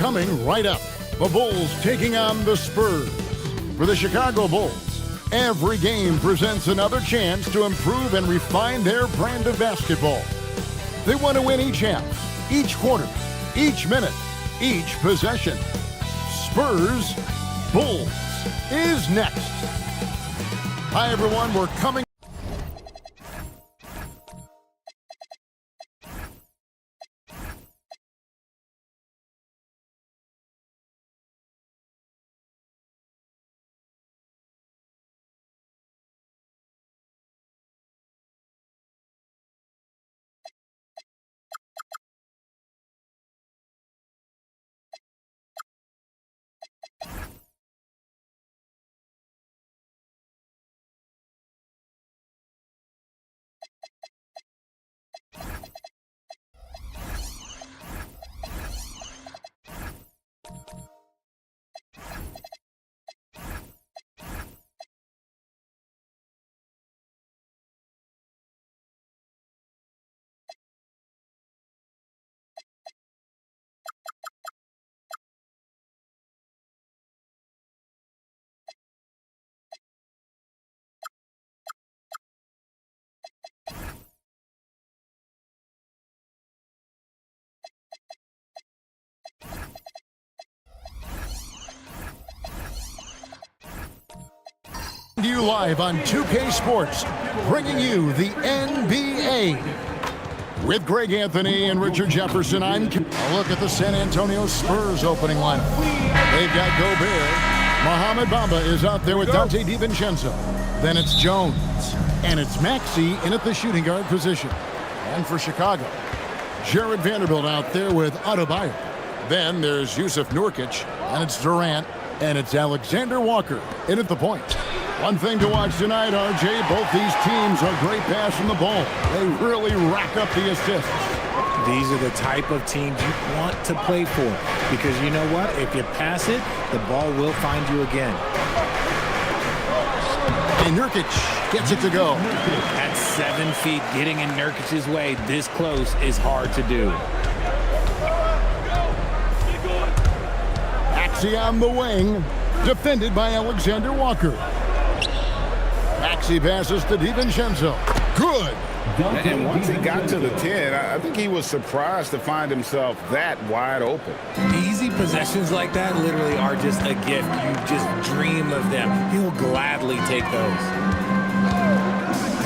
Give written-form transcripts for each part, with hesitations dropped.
Coming right up, the Bulls taking on the Spurs. For the Chicago Bulls, every game presents another chance to improve and refine their brand of basketball. They want to win each half, each quarter, each minute, each possession. Spurs Bulls is next. Hi everyone, we're coming. You live on 2K Sports, bringing you the NBA. With Greg Anthony and Richard Jefferson, I'm a look at the San Antonio Spurs opening lineup. They've got Gobert. Mohamed Bamba is out there with Dante DiVincenzo. Then it's Jones. And it's Maxey in at the shooting guard position. And for Chicago, Jared Vanderbilt out there with Adebayo. Then there's Yusuf Nurkic, and it's Durant, and it's Alexander Walker in at the point. One thing to watch tonight, RJ, both these teams are great passing the ball. They really rack up the assists. These are the type of teams you want to play for, because you know what? If you pass it, the ball will find you again. And Nurkic gets it to go. At 7 feet, getting in Nurkic's way this close is hard to do. Maxey on the wing, defended by Alexander Walker. Maxey passes to DiVincenzo. Good. And once he got to the 10, I think he was surprised to find himself that wide open. Easy possessions like that literally are just a gift. You just dream of them. He'll gladly take those.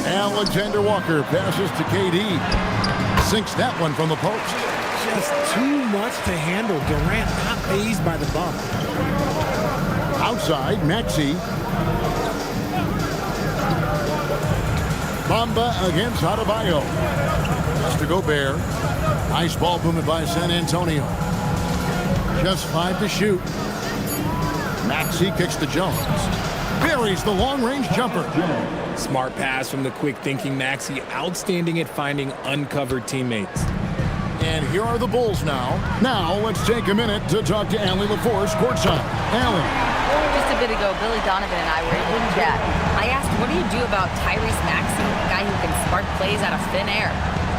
Alexander Walker passes to KD. Sinks that one from the post. Just too much to handle. Durant not fazed by the bump. Outside, Maxey. Bamba against Adebayo. Just to Gobert. Nice ball movement by San Antonio. Just 5 to shoot. Maxey kicks to Jones. Buries the long-range jumper. Smart pass from the quick-thinking Maxey. Outstanding at finding uncovered teammates. And here are the Bulls now. Now, let's take a minute to talk to Allie LaForce courtside. Allie. Just a bit ago, Billy Donovan and I were able to chat. I asked, what do you do about Tyrese Maxey, a guy who can spark plays out of thin air?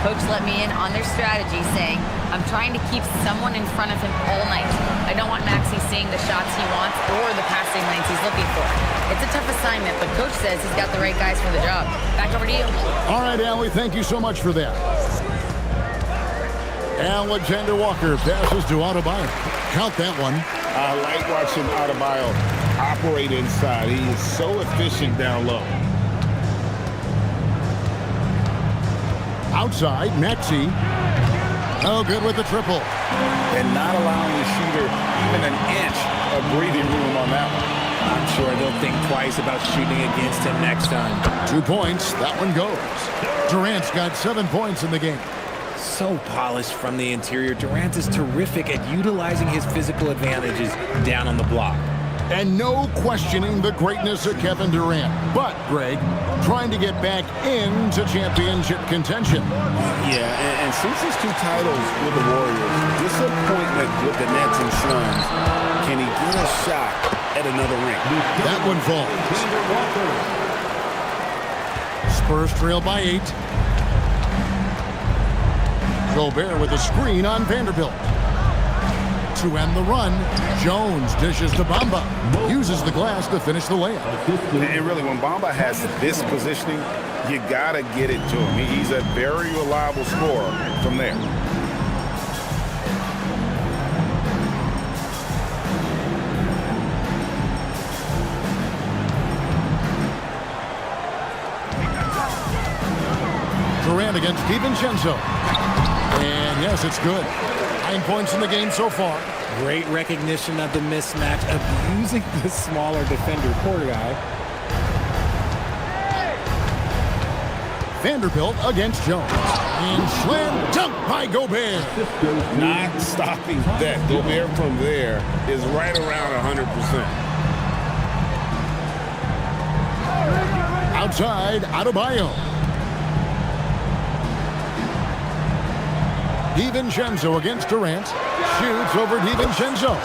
Coach let me in on their strategy, saying, I'm trying to keep someone in front of him all night. I don't want Maxey seeing the shots he wants or the passing lanes he's looking for. It's a tough assignment, but Coach says he's got the right guys for the job. Back over to you. All right, Allie, thank you so much for that. Alexander Walker passes to Adebayo. Count that one. I like watching Adebayo operate inside. He is so efficient down low. Outside, Maxey. Oh, good with the triple. And not allowing the shooter even an inch of breathing room on that one. I'm sure they'll think twice about shooting against him next time. 2 points. That one goes. Durant's got 7 points in the game. So polished from the interior. Durant is terrific at utilizing his physical advantages down on the block. And no questioning the greatness of Kevin Durant. But, Greg, trying to get back into championship contention. Yeah, and since his 2 titles with the Warriors, disappointment with the Nets and Suns, can he get a shot at another ring? That one falls. Spurs trail by 8. Gobert with a screen on Vanderbilt. To end the run, Jones dishes to Bamba. Uses the glass to finish the layup. And really, when Bamba has this positioning, you got to get it to him. He's a very reliable scorer from there. Durant against DiVincenzo. And yes, it's good. 9 points in the game so far. Great recognition of the mismatch, abusing the smaller defender. Poor guy. Vanderbilt against Jones. And slam dunk by Gobert. Not stopping that. Gobert from there is right around 100%. Outside, Adebayo. DiVincenzo against Durant. Shoots over DiVincenzo.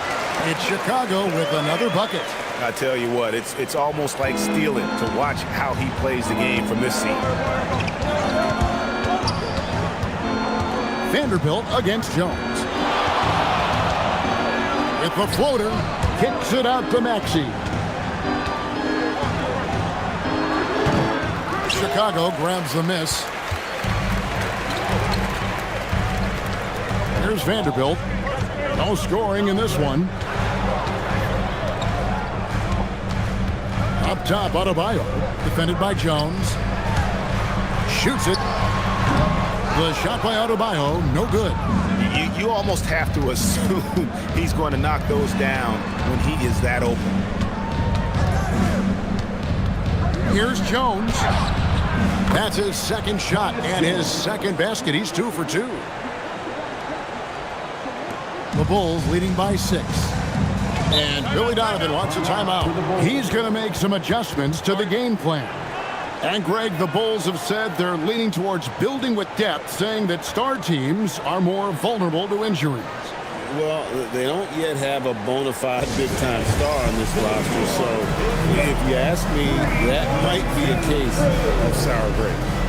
It's Chicago with another bucket. I tell you what, it's almost like stealing to watch how he plays the game from this seat. Vanderbilt against Jones. With the floater, kicks it out to Maxey. Chicago grabs the miss. Here's Vanderbilt. No scoring in this one. Up top, Adebayo. Defended by Jones. Shoots it. The shot by Adebayo, no good. You almost have to assume he's going to knock those down when he is that open. Here's Jones. That's his second shot and his second basket. He's 2 for 2. The Bulls leading by 6. And Billy Donovan wants a timeout. He's going to make some adjustments to the game plan. And Greg, the Bulls have said they're leaning towards building with depth, saying that star teams are more vulnerable to injuries. Well, they don't yet have a bona fide big-time star on this roster, so if you ask me, that might be a case of sour grapes.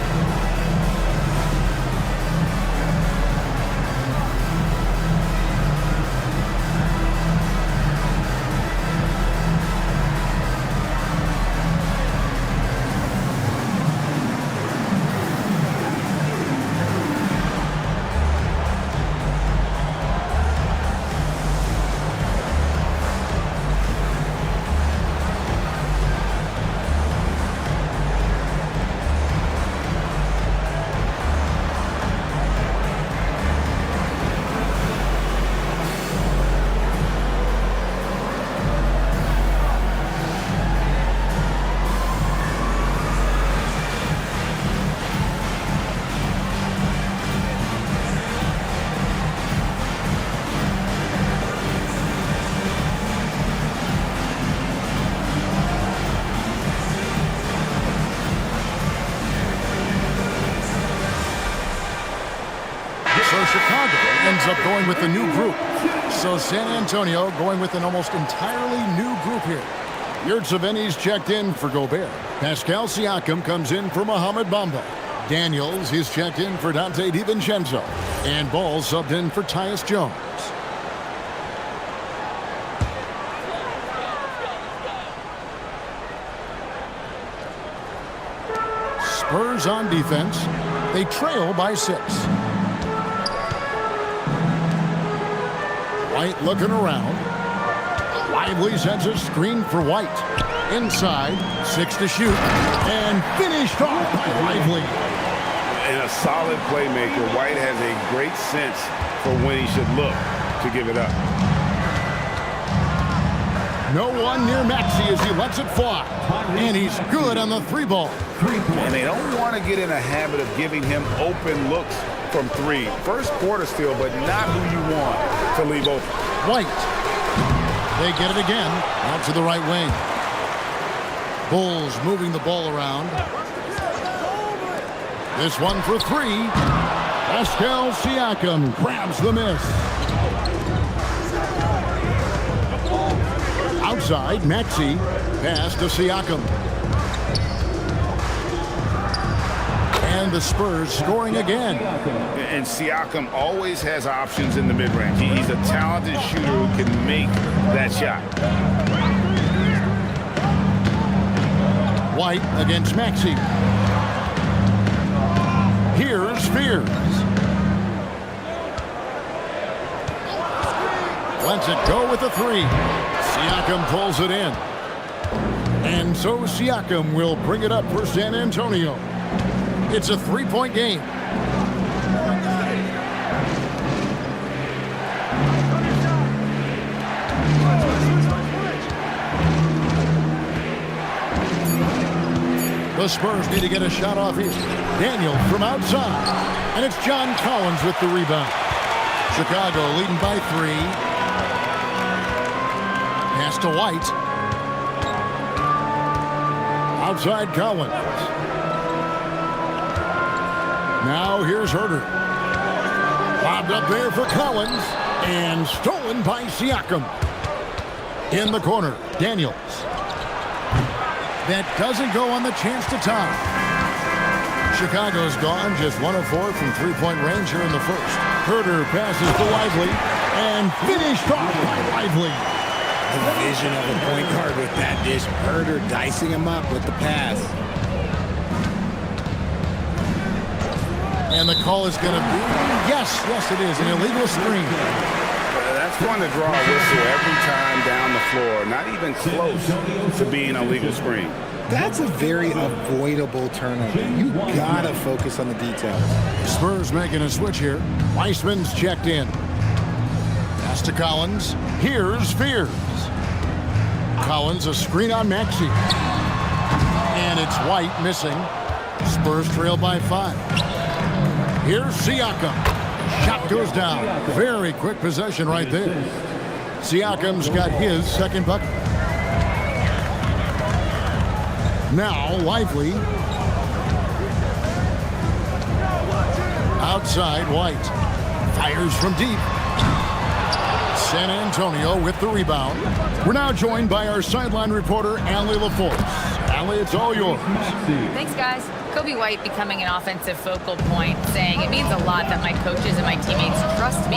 So Chicago ends up going with a new group. So San Antonio going with an almost entirely new group here. Yurtseven's checked in for Gobert. Pascal Siakam comes in for Mohamed Bamba. Daniels is checked in for Dante DiVincenzo. And Ball subbed in for Tyus Jones. Spurs on defense. They trail by 6. White looking around. Lively sends a screen for White. Inside, 6 to shoot. And finished off by Lively. And a solid playmaker. White has a great sense for when he should look to give it up. No one near Maxey as he lets it fly. And he's good on the 3-ball. And they don't want to get in a habit of giving him open looks from 3. First quarter still, but not who you want to leave open. White. They get it again. Out to the right wing. Bulls moving the ball around. This one for 3. Pascal Siakam grabs the miss. Outside, Maxey. Pass to Siakam. find the Spurs scoring again. And Siakam always has options in the mid-range. He's a talented shooter who can make that shot. White against Maxey. Here's Spears. Lets it go with the three. Siakam pulls it in. And so Siakam will bring it up for San Antonio. It's a three-point game. The Spurs need to get a shot off here. Daniel from outside. And it's John Collins with the rebound. Chicago leading by 3. Pass to White. Outside Collins. Now here's Herter. Lobbed up there for Collins. And stolen by Siakam. In the corner, Daniels. That doesn't go on the chance to tie. Chicago's gone just 1 of 4 from three-point range here in the first. Herter passes to Lively and finished off by Lively. The vision of a point guard with that dish. Herter dicing him up with the pass. And the call is going to be, yes, it is, an illegal screen. That's going to draw a whistle every time down the floor. Not even close to being a legal screen. That's a very avoidable turnover. You gotta focus on the details. Spurs making a switch here. Weissman's checked in. Pass to Collins. Here's Spears. Collins a screen on Maxey. And it's White missing. Spurs trail by 5. Here's Siakam. Shot goes down. Very quick possession right there. Siakam's got his second bucket. Now Lively. Outside White. Fires from deep. San Antonio with the rebound. We're now joined by our sideline reporter, Allie LaForce. Allie, it's all yours. Thanks, guys. Kobe White becoming an offensive focal point, saying it means a lot that my coaches and my teammates trust me.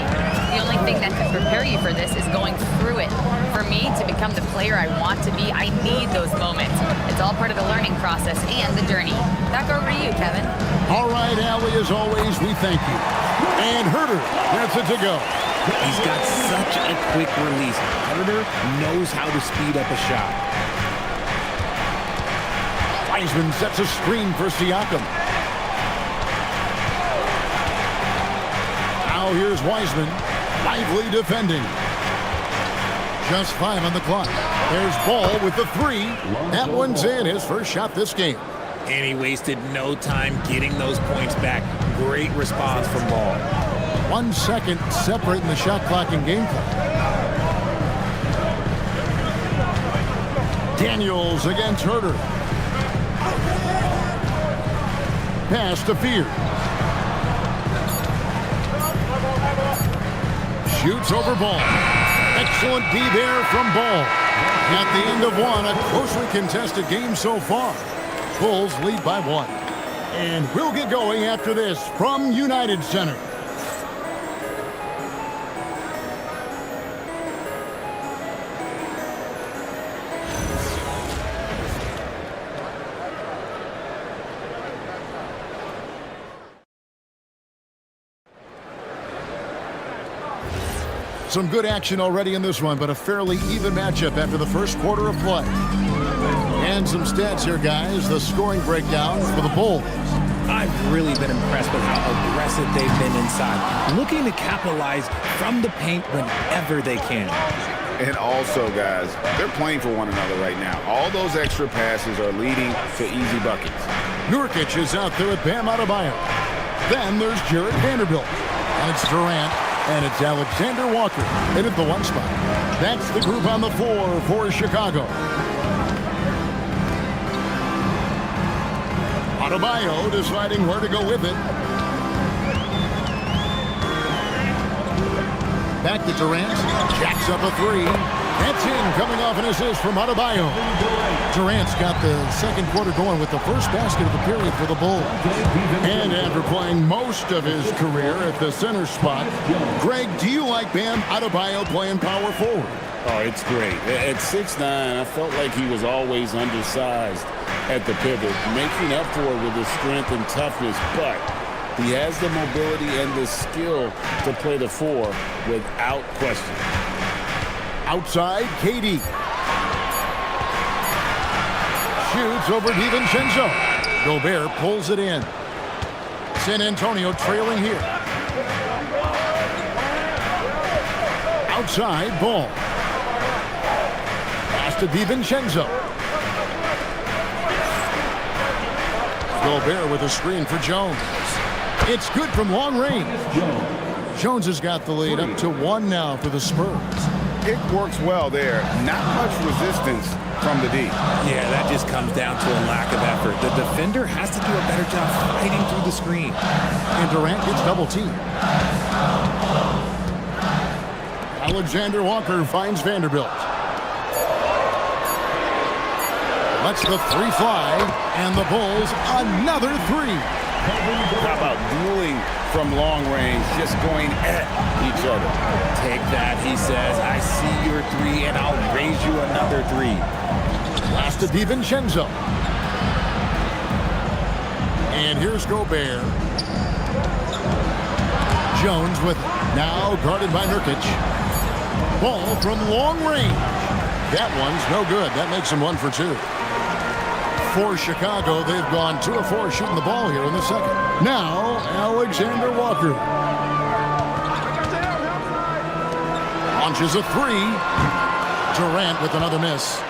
The only thing that can prepare you for this is going through it. For me to become the player I want to be, I need those moments. It's all part of the learning process and the journey. Back over to you, Kevin. All right, Allie, as always, we thank you. And Herter gets it to go. He's got such a quick release. Herter knows how to speed up a shot. Weissman sets a screen for Siakam. Now here's Weissman. Lively defending. Just 5 on the clock. There's Ball with the 3. That one's in, his first shot this game. And he wasted no time getting those points back. Great response from Ball. 1 second separating the shot clock and game clock. Daniels against Herter. Pass to Fear. Shoots over Ball. Excellent D there from Ball. At the end of 1, a closely contested game so far. Bulls lead by 1. And we'll get going after this from United Center. Some good action already in this one, but a fairly even matchup after the first quarter of play. And some stats here, guys. The scoring breakdown for the Bulls. I've really been impressed with how aggressive they've been inside, looking to capitalize from the paint whenever they can. And also, guys, they're playing for one another right now. All those extra passes are leading to easy buckets. Nurkic is out there with Bam Adebayo. Then there's Jarrett Vanderbilt. And it's Durant. And it's Alexander Walker in at the 1 spot. That's the group on the floor for Chicago. Adebayo deciding where to go with it. Back to Durant. Jacks up a 3. That's in, coming off an assist from Adebayo. Durant's got the second quarter going with the first basket of the period for the Bulls. And after playing most of his career at the center spot, Greg, do you like Bam Adebayo playing power forward? Oh, it's great. At 6'9", I felt like he was always undersized at the pivot, making up for it with his strength and toughness, but he has the mobility and the skill to play the 4 without question. Outside, KD. Shoots over DiVincenzo. Gobert pulls it in. San Antonio trailing here. Outside, ball. Pass to DiVincenzo. Gobert with a screen for Jones. It's good from long range. Jones has got the lead up to 1 now for the Spurs. It works well there. Not much resistance from the D. Yeah, that just comes down to a lack of effort. The defender has to do a better job fighting through the screen. And Durant gets double teamed. Alexander Walker finds Vanderbilt. Lets the 3 fly, and the Bulls another 3. How about dueling from long range, just going at each other? Take that, he says. I see your 3, and I'll raise you another 3. Pass to DiVincenzo. And here's Gobert. Jones with it. Now guarded by Nurkic. Ball from long range. That one's no good. That makes him 1 for 2. For Chicago, they've gone 2 of 4 shooting the ball here in the second. Now, Alexander Walker. Launches a 3. Durant with another miss.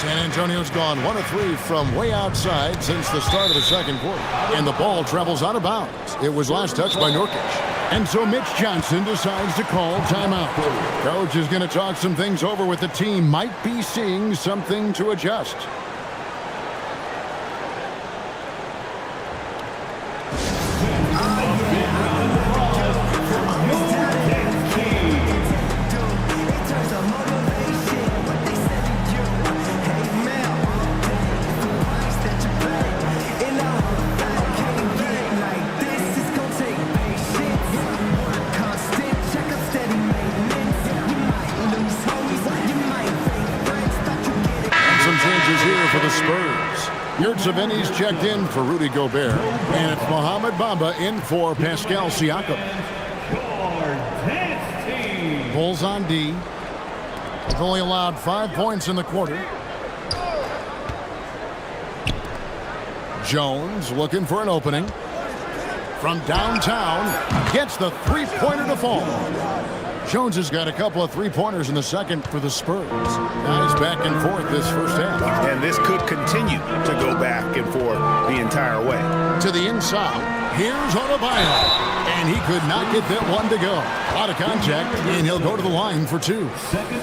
San Antonio's gone 1 of 3 from way outside since the start of the second quarter. And the ball travels out of bounds. It was last touched by Nurkic. And so Mitch Johnson decides to call timeout. Coach is going to talk some things over with the team. Might be seeing something to adjust. For the Spurs. Yurtseven's checked in for Rudy Gobert. And it's Mohamed Bamba in for Pascal Siakam. Bulls on D. They've only allowed 5 points in the quarter. Jones looking for an opening. From downtown, gets the 3-pointer to fall. Jones has got a couple of 3-pointers in the second for the Spurs. Guys back and forth this first half. And this could continue to go back and forth the entire way. To the inside, here's Adebayo. And he could not get that one to go. Out of contact, and he'll go to the line for 2.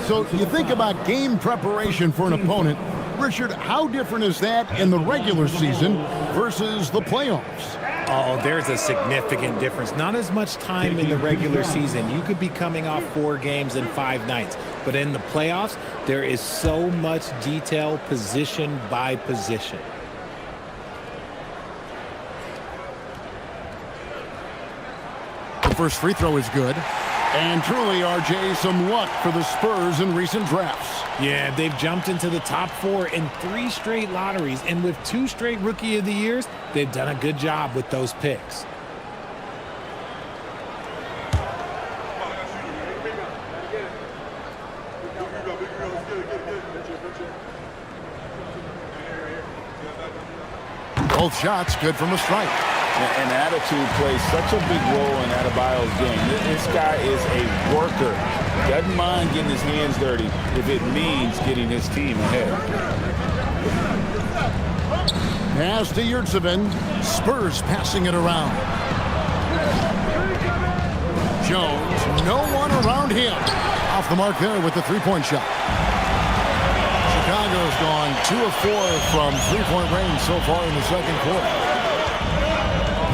So you think about game preparation for an opponent. Richard, how different is that in the regular season versus the playoffs? Oh, there's a significant difference. Not as much time in the regular season. You could be coming off 4 games in 5 nights. But in the playoffs, there is so much detail position by position. The first free throw is good. And truly, RJ, some luck for the Spurs in recent drafts. Yeah, they've jumped into the top 4 in 3 straight lotteries. And with 2 straight Rookie of the Years, they've done a good job with those picks. Both shots good from a strike. And attitude plays such a big role in Adebayo's game. This guy is a worker. Doesn't mind getting his hands dirty if it means getting his team ahead. Pass to Yurtseven. Spurs passing it around. Jones, no one around him. Off the mark there with the 3-point shot. Chicago's gone 2 of 4 from 3-point range so far in the second quarter.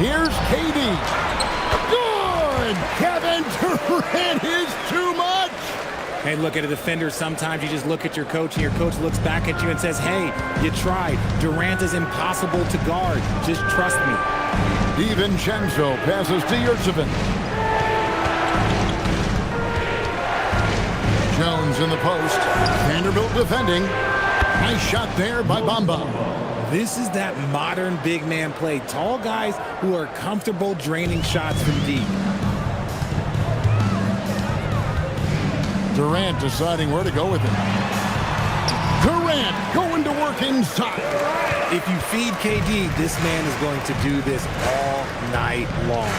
Here's KD. Good! Kevin Durant is too much! Hey, look at a defender. Sometimes you just look at your coach, and your coach looks back at you and says, hey, you tried. Durant is impossible to guard. Just trust me. DiVincenzo passes to Yurtseven. Jones in the post. Vanderbilt defending. Nice shot there by Bamba. This is that modern big man play. Tall guys who are comfortable draining shots from deep. Durant deciding where to go with it. Durant going to work inside. If you feed KD, this man is going to do this all night long.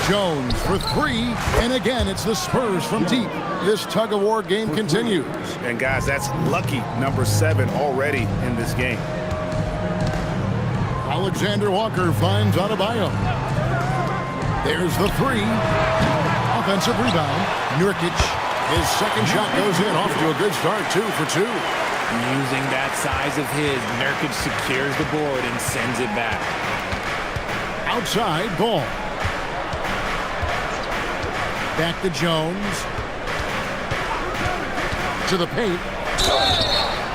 Jones for three, and again, it's the Spurs from deep. This tug-of-war game continues. And guys, that's lucky number 7 already in this game. Alexander Walker finds Adebayo. There's the three. Offensive rebound. Nurkic, his second shot goes in, off to a good start, 2 for 2. Using that size of his, Nurkic secures the board and sends it back. Outside, Ball. Back to Jones. To the paint.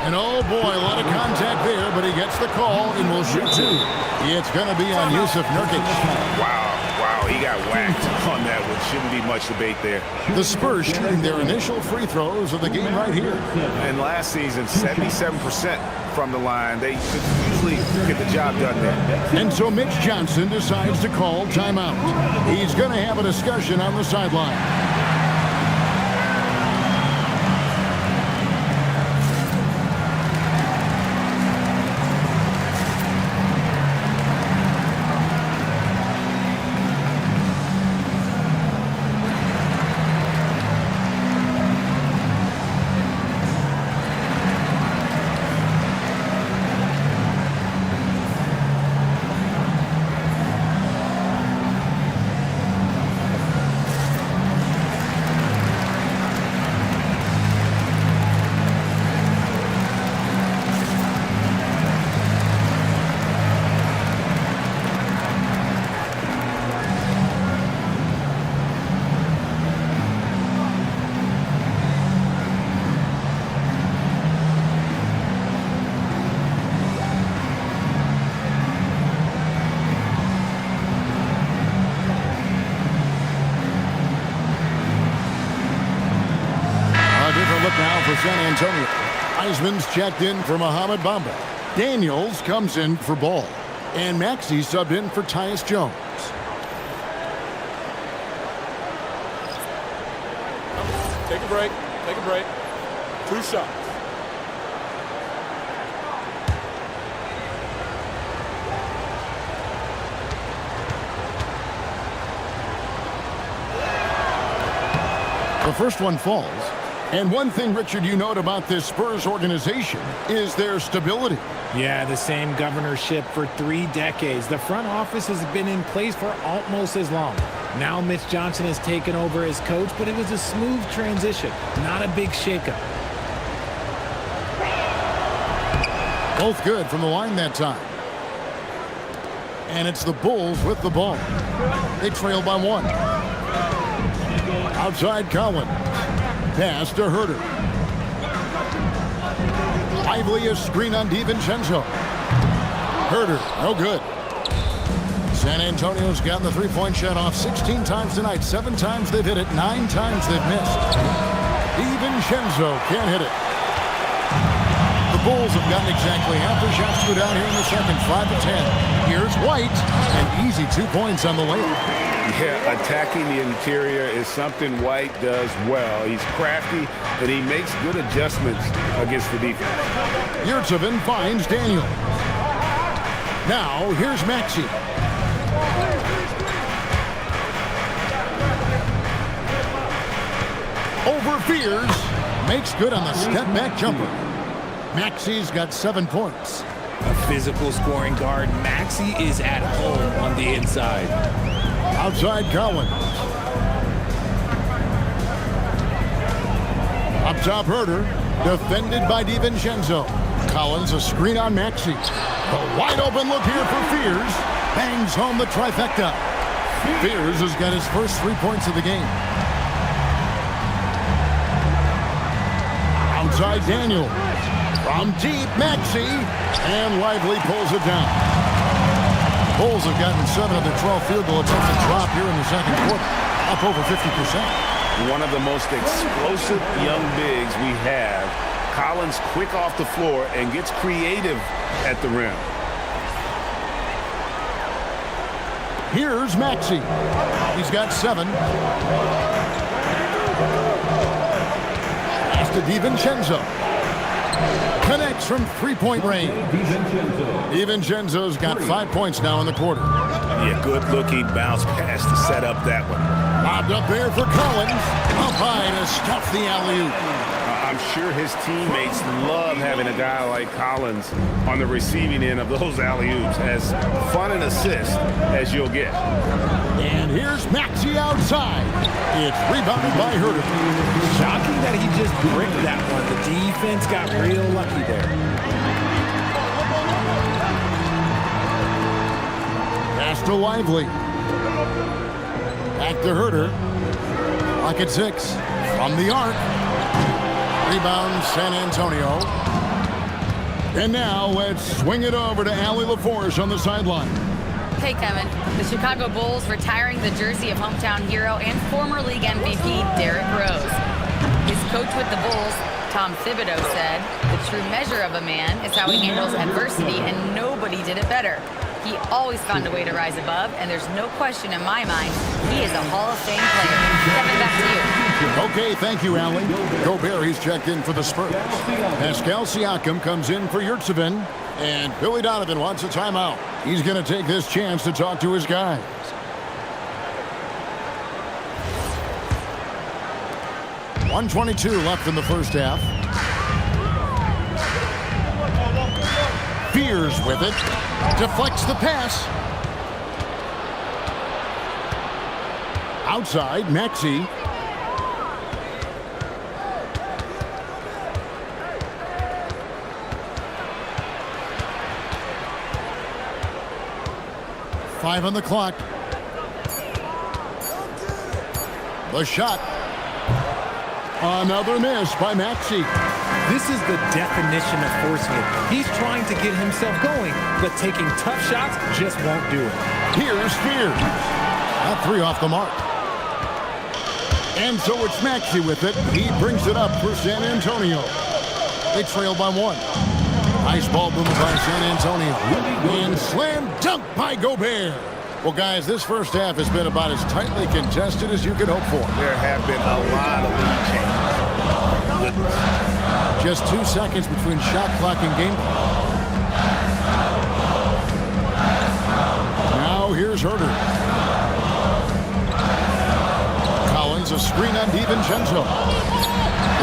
And oh boy, a lot of contact there, but he gets the call and will shoot 2. It's going to be on Yusuf Nurkic. Wow, he got whacked on that one. Shouldn't be much debate there. The Spurs shooting their initial free throws of the game right here. And last season, 77% from the line. They usually get the job done there. And so Mitch Johnson decides to call timeout. He's going to have a discussion on the sideline. Now for San Antonio. Heisman's checked in for Mohamed Bamba. Daniels comes in for Ball. And Maxey subbed in for Tyus Jones. Take a break. Take a break. 2 shots. The first one falls. And one thing, Richard, you note about this Spurs organization is their stability. Yeah, the same governorship for 3 decades. The front office has been in place for almost as long. Now Mitch Johnson has taken over as coach, but it was a smooth transition, not a big shakeup. Both good from the line that time. And it's the Bulls with the ball. They trail by 1. Outside Collins. Pass to Herter. Lively a screen on DiVincenzo. Herter, no good. San Antonio's gotten the three-point shot off 16 times tonight. 7 times they've hit it, 9 times they've missed. DiVincenzo can't hit it. The Bulls have gotten exactly half their shots to go down here in the second, 5 to 10. Here's White, an easy 2 points on the layup. Yeah, attacking the interior is something White does well. He's crafty, and he makes good adjustments against the defense. Yurtseven finds Daniel. Now, here's Maxey. Over Fears. Makes good on the step-back jumper. Maxey's got 7 points. A physical scoring guard, Maxey is at home on the inside. Outside Collins. Up top Herter. Defended by DiVincenzo. Collins a screen on Maxey. A wide open look here for Fears. Bangs home the trifecta. Fears has got his first 3 points of the game. side, Daniel. From deep, Maxey. And Lively pulls it down. Bulls have gotten 7 of their 12 field goal attempts to drop here in the second quarter. Up over 50%. One of the most explosive young bigs we have. Collins quick off the floor and gets creative at the rim. Here's Maxey. He's got 7. Pass to DiVincenzo. Connects from three-point range. DiVincenzo's got 5 points now in the quarter. Yeah, good-looking bounce pass to set up that one. Lobbed up there for Collins. Up high to stuff the alley-oop. I'm sure his teammates love having a guy like Collins on the receiving end of those alley-oops. As fun an assist as you'll get. And here's Maxey outside. It's rebounded by Herter. Shocking that he just bricked that one. The defense got real lucky there. Pass to Lively. Back to Herter. Clock at 6. From the arc. Rebound, San Antonio. And now let's swing it over to Allie LaForce on the sideline. Hey, Kevin. The Chicago Bulls retiring the jersey of hometown hero and former league MVP Derrick Rose. His coach with the Bulls, Tom Thibodeau, said, "The true measure of a man is how he handles adversity, and nobody did it better. He always found a way to rise above, and there's no question in my mind he is a Hall of Fame player." Kevin, back to you. Okay, thank you, Allie. Gobert, he's checked in for the Spurs. Pascal Siakam comes in for Yurtsevin, and Billy Donovan wants a timeout. He's going to take this chance to talk to his guys. .122 left in the first half. Fears with it. Deflects the pass. Outside, Maxey. Five on the clock. The shot. Another miss by Maxey. This is the definition of forcing it. He's trying to get himself going, but taking tough shots just won't do it. Here's Fears. That 3 off the mark. And so it's Maxey with it. He brings it up for San Antonio. They trail by 1. Nice ball movement by San Antonio. And slam dunk by Gobert. Well, guys, this first half has been about as tightly contested as you could hope for. There have been a lot of lead changes. Just 2 seconds between shot clock and game clock. Now here's Herter. Collins, a screen on DiVincenzo.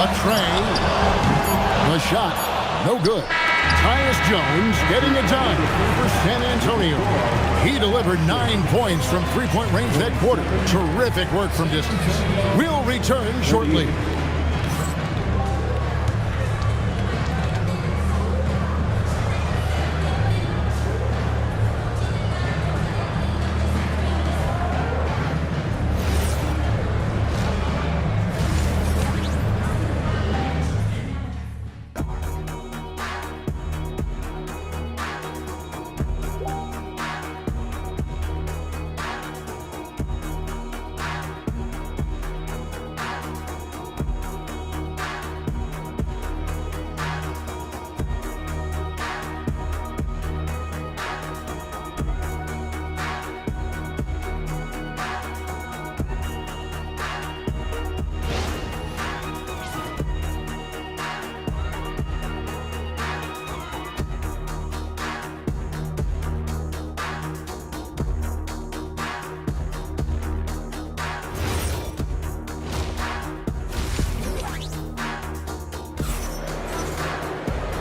Latrey. The shot. No good. Tyus Jones getting it done for San Antonio. He delivered 9 points from three-point range that quarter. Terrific work from distance. We'll return shortly.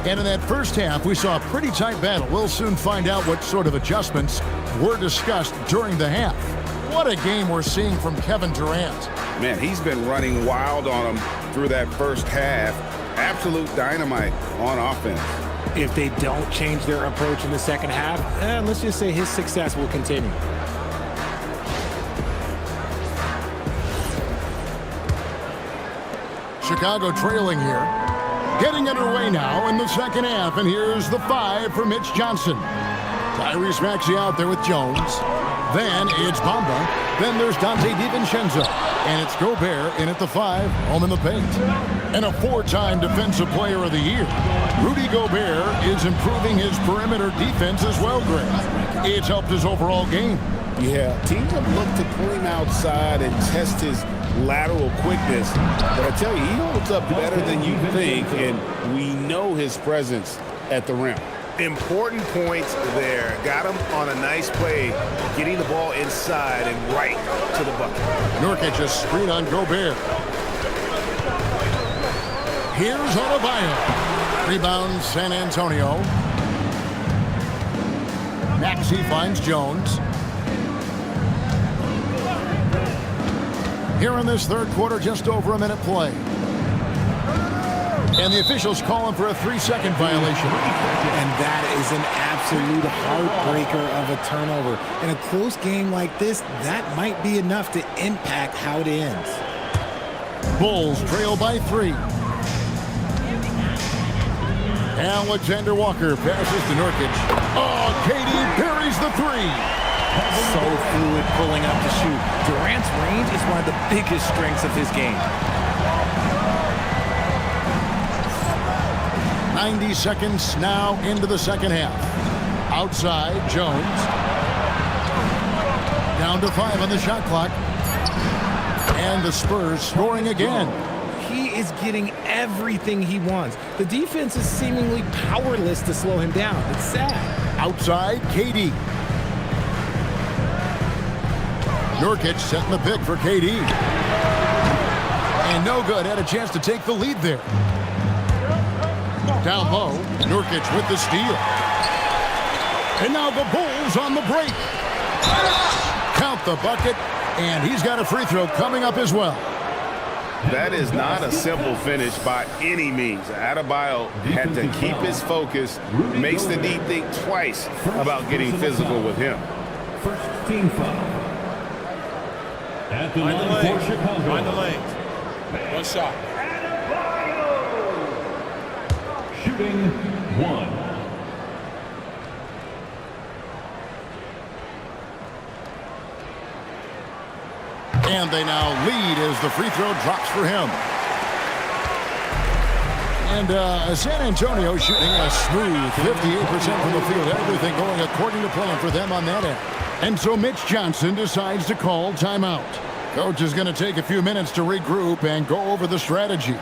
And in that first half, we saw a pretty tight battle. We'll soon find out what sort of adjustments were discussed during the half. What a game we're seeing from Kevin Durant. Man, he's been running wild on him through that first half. Absolute dynamite on offense. If they don't change their approach in the second half, let's just say his success will continue. Chicago trailing here. Getting underway now in the second half, and here's the 5 for Mitch Johnson. Tyrese Maxey out there with Jones. Then it's Bamba. Then there's Dante DiVincenzo. And it's Gobert in at the 5, home in the paint. And a 4-time Defensive Player of the Year. Rudy Gobert is improving his perimeter defense as well, Greg. It's helped his overall game. Yeah, teams have looked to pull him outside and test his lateral quickness. But I tell you, he holds up better than you think, and we know his presence at the rim. Important points there. Got him on a nice play, getting the ball inside and right to the bucket. Nurkic a screen on Gobert. Here's Adebayo. Rebound San Antonio. Maxey finds Jones. Here in this third quarter, just over a minute play. And the officials calling for a 3-second violation. And that is an absolute heartbreaker of a turnover. In a close game like this, that might be enough to impact how it ends. Bulls trail by 3. Alexander Walker passes to Nurkic. Oh, KD buries the 3. So fluid pulling up to shoot. Durant's range is one of the biggest strengths of his game. 90 seconds now into the second half. Outside, Jones. Down to 5 on the shot clock. And the Spurs scoring again. He is getting everything he wants. The defense is seemingly powerless to slow him down. It's sad. Outside, KD. Nurkic setting the pick for KD. And no good. Had a chance to take the lead there. Down low, Nurkic with the steal. And now the Bulls on the break. Count the bucket, and he's got a free throw coming up as well. That is not a simple finish by any means. Adebayo had to keep his focus, makes the D think twice about getting physical with him. First team foul. At the Find the line lane. for Chicago. Find the lane. One shot. Shooting 1. And they now lead as the free throw drops for him. And San Antonio shooting a smooth 58% from the field. Everything going according to plan for them on that end. And so Mitch Johnson decides to call timeout. Coach is going to take a few minutes to regroup and go over the strategy.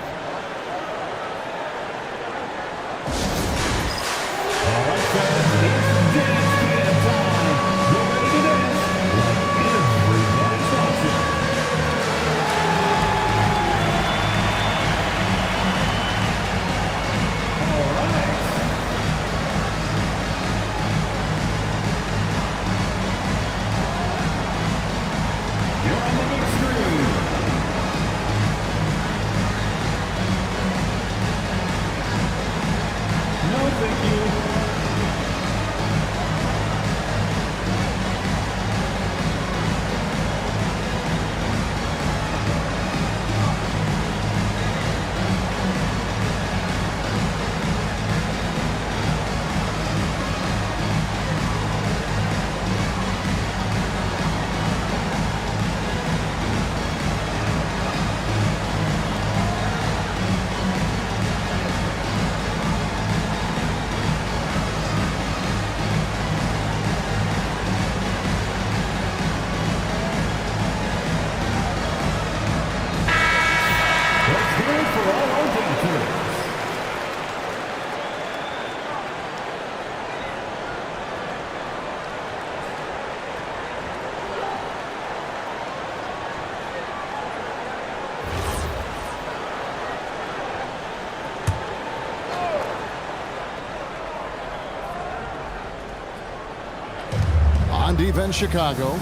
On defense, Chicago.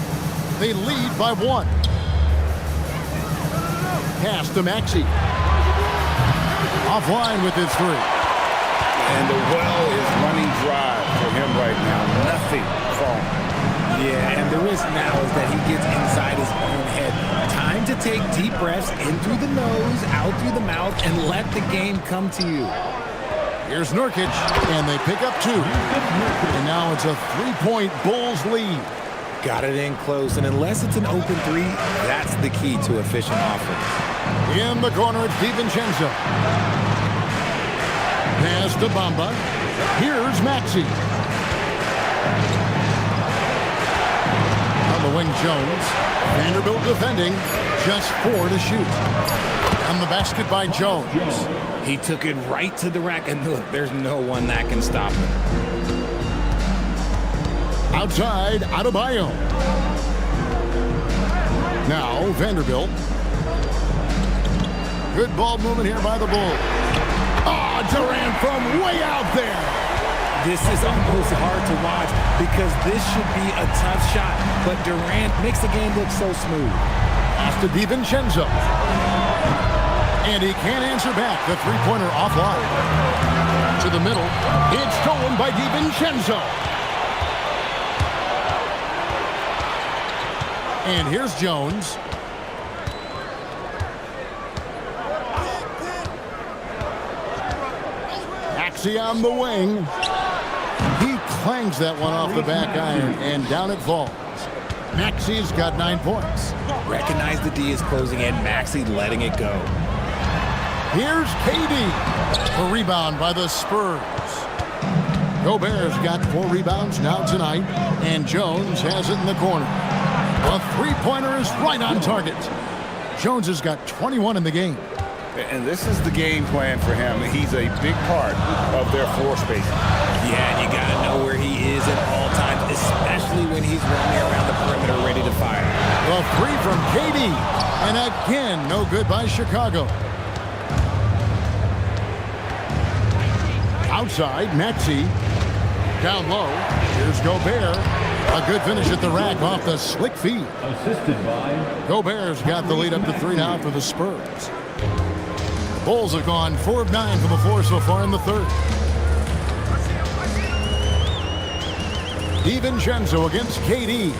They lead by 1. Pass to Maxey. Offline with his 3. And the well is running dry for him right now. Nothing falling. Yeah, and the risk now is that he gets inside his own head. Time to to take deep breaths in through the nose, out through the mouth, and let the game come to you. Here's Nurkic, and they pick up 2. And now it's a 3-point Bulls lead. Got it in close, and unless it's an open 3, that's the key to efficient offense. In the corner, it's DiVincenzo. Pass to Bamba. Here's Maxey. On the wing, Jones. Vanderbilt defending. Just 4 to shoot. On the basket by Jones. He took it right to the rack, and look, there's no one that can stop him. Outside, Adebayo. Now, Vanderbilt. Good ball movement here by the Bulls. Durant from way out there. This is almost hard to watch because this should be a tough shot, but Durant makes the game look so smooth. Pass to DiVincenzo. And he can't answer back. The three-pointer offline. To the middle. It's stolen by DiVincenzo. And here's Jones. Maxey on the wing. He clangs that one off the back iron, and down it falls. Maxey's got 9 points. Recognize the D is closing in. Maxey letting it go. Here's KD. A rebound by the Spurs. Gobert's got 4 rebounds now tonight, and Jones has it in the corner. A three-pointer is right on target. Jones has got 21 in the game. And this is the game plan for him. He's a big part of their floor spacing. Yeah, you got to know where he is at all times, especially when he's roaming around the perimeter ready to fire. A 3 from KD. And again, no good by Chicago. Outside, Maxey. Down low. Here's Gobert. A good finish at the rack off the slick feed. Assisted by Gobert's got the lead up to 3 now for the Spurs. The Bulls have gone 4 of 9 from the floor so far in the third. DiVincenzo against KD.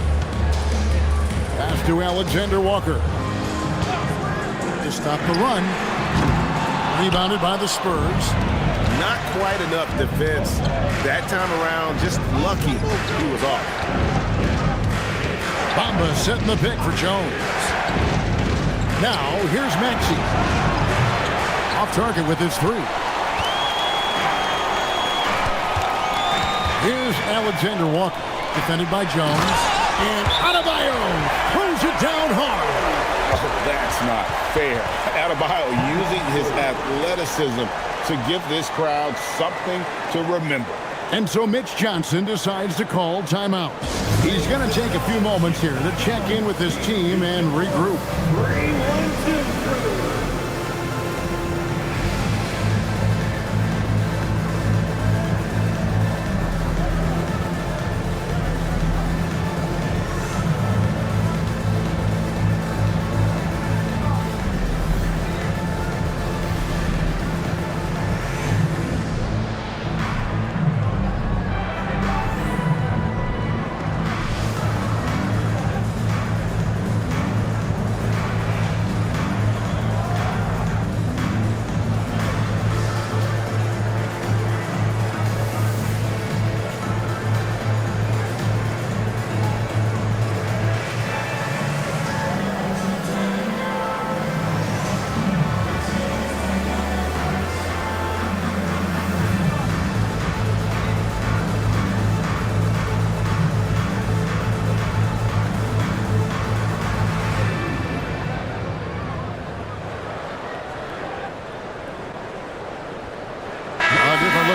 Pass to Alexander Walker. They stop the run. Rebounded by the Spurs. Not quite enough defense that time around. Just lucky he was off. Bamba setting the pick for Jones. Now, here's Maxey. Off target with his 3. Here's Alexander Walker, defended by Jones. And Adebayo throws it down hard. Oh, that's not fair. Adebayo using his athleticism to give this crowd something to remember. And so Mitch Johnson decides to call timeout. He's going to take a few moments here to check in with his team and regroup. 3-1-2.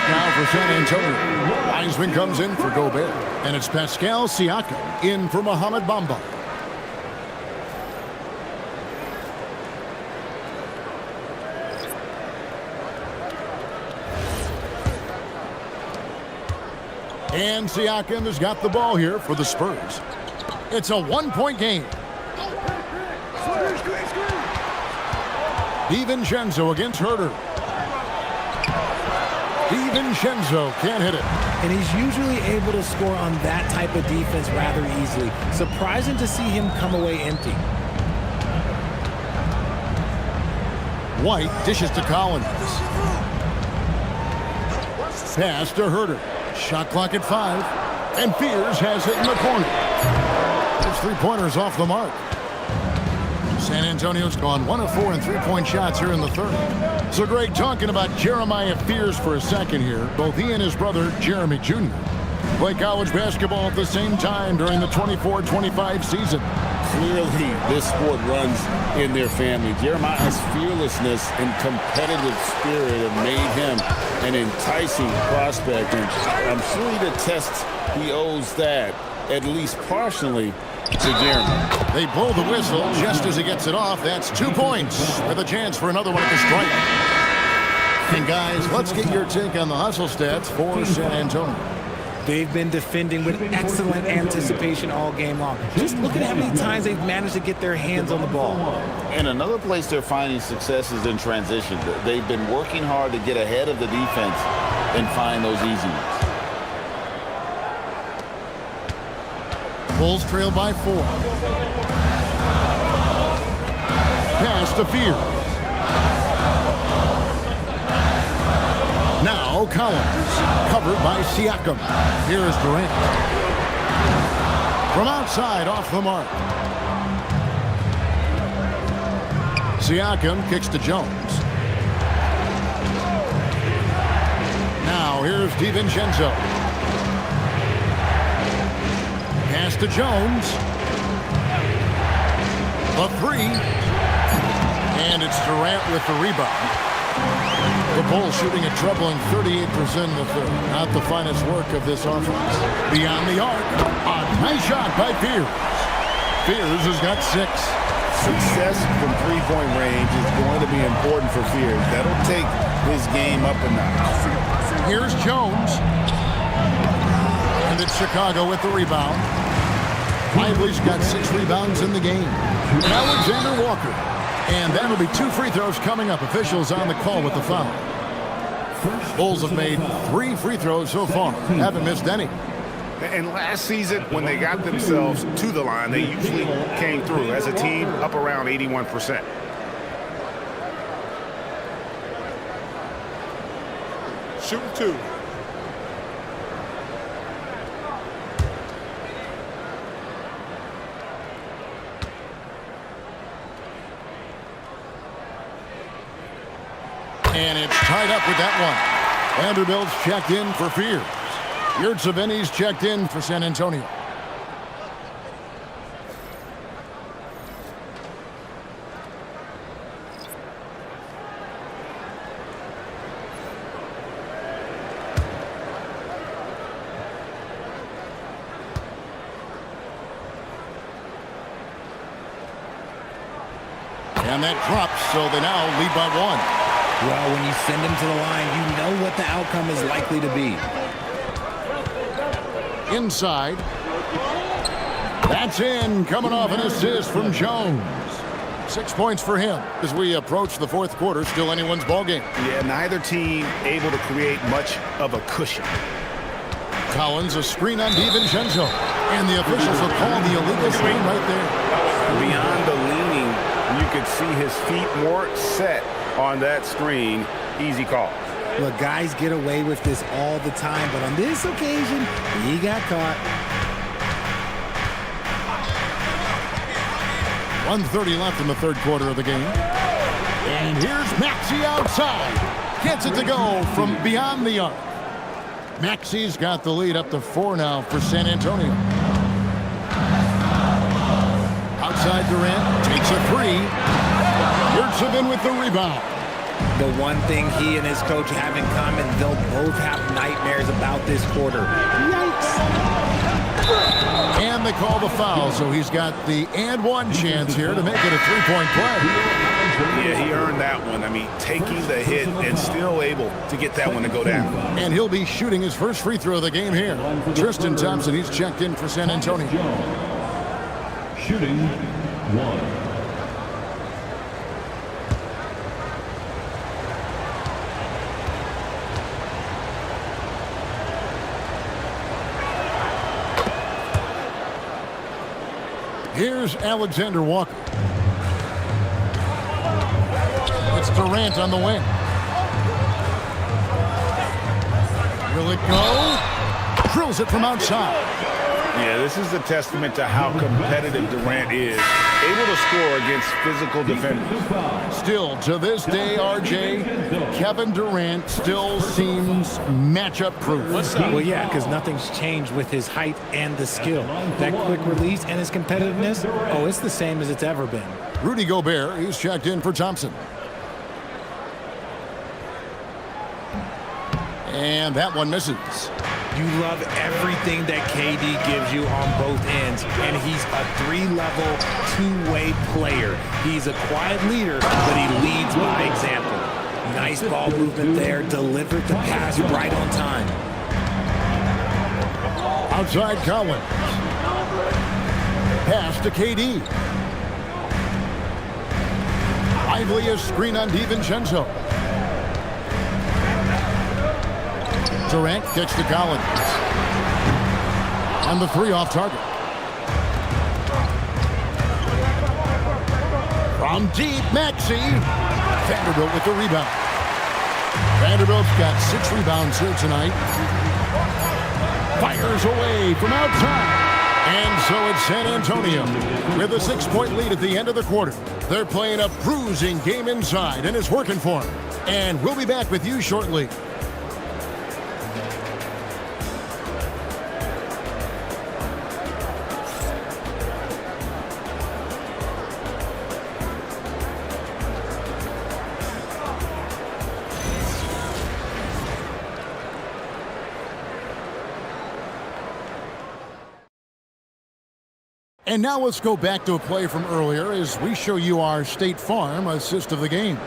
Now for San Antonio. Wiseman comes in for Gobert. And it's Pascal Siakam in for Mohamed Bamba. And Siakam has got the ball here for the Spurs. It's a 1-point game. DiVincenzo against Herter. DiVincenzo can't hit it. And he's usually able to score on that type of defense rather easily. Surprising to see him come away empty. White dishes to Collins. Pass to Herter. Shot clock at 5. And Fears has it in the corner. His three-pointers off the mark. San Antonio's gone 1 of 4 in three-point shots here in the third. So Greg, talking about Jeremiah Fears for a second here. Both he and his brother, Jeremy Jr., play college basketball at the same time during the 24-25 season. Clearly, this sport runs in their family. Jeremiah's fearlessness and competitive spirit have made him an enticing prospect, and I'm sure he attests he owes that, at least partially, to Jeremy. They blow the whistle just as he gets it off. That's 2 points with a chance for another one at the stripe. And guys, let's get your take on the hustle stats for San Antonio. They've been defending with excellent anticipation all game long. Just look at how many times they've managed to get their hands on the ball. And another place they're finding success is in transition. They've been working hard to get ahead of the defense and find those easy ones. Bulls trail by 4. Pass to Fears. Now Collins, covered by Siakam. Here is Durant. From outside, off the mark. Siakam kicks to Jones. Now here's DiVincenzo. Pass to Jones. The 3. And it's Durant with the rebound. The Bulls shooting a troubling 38% in the third. Not the finest work of this offense. Beyond the arc. A nice shot by Fears. Fears has got 6. Success from three-point range is going to be important for Fears. That'll take his game up a notch. Here's Jones. And it's Chicago with the rebound. Lively's got 6 rebounds in the game. And Alexander Walker. And that'll be 2 free throws coming up. Officials on the call with the foul. Bulls have made 3 free throws so far. Haven't missed any. And last season, when they got themselves to the line, they usually came through as a team up around 81%. Shooting 2. And it's tied up with that one. Vanderbilt's checked in for Fears. Yurtseveni's checked in for San Antonio. And that drops, so they now lead by 1. Well, when you send them to the line, you know what the outcome is likely to be. Inside. That's in. Coming off an assist from Jones. 6 points for him as we approach the fourth quarter. Still anyone's ballgame. Yeah, neither team able to create much of a cushion. Collins, a screen on DiVincenzo. And the officials will call the illegal screen right there. Beyond the leaning, you could see his feet more set on that screen. Easy call. Look, guys get away with this all the time, but on this occasion, he got caught. 1:30 left in the third quarter of the game. And here's Maxey outside. Gets it to go from beyond the arc. Maxey's got the lead up to 4 now for San Antonio. Outside Durant takes a 3. Yurtseven with the rebound. The one thing he and his coach have in common, they'll both have nightmares about this quarter. Yikes. And they call the foul, so he's got the and 1 chance here to make it a 3-point play. Yeah, he earned that one. I mean, taking the hit and still able to get that one to go down. And he'll be shooting his first free throw of the game here. Tristan Thompson, he's checked in for San Antonio. Shooting 1. Here's Alexander Walker. It's Durant on the wing. Will it go? Drills it from outside. Yeah, this is a testament to how competitive Durant is. Able to score against physical defenders. Still, to this day, RJ, Kevin Durant still seems matchup-proof. Well, yeah, because nothing's changed with his height and the skill. That quick release and his competitiveness, oh, it's the same as it's ever been. Rudy Gobert, he's checked in for Thompson. And that one misses. You love everything that KD gives you on both ends, and he's a three-level, two-way player. He's a quiet leader, but he leads by example. Nice ball movement there, delivered the pass right on time. Outside Collins. Pass to KD. Lively a screen on DiVincenzo. Durant kicks to Collins. And the three off target. From deep, Maxey. Vanderbilt with the rebound. Vanderbilt's got 6 rebounds here tonight. Fires away from outside. And so it's San Antonio with a 6-point lead at the end of the quarter. They're playing a bruising game inside, and it's working for them. And we'll be back with you shortly. And now let's go back to a play from earlier as we show you our State Farm assist of the game.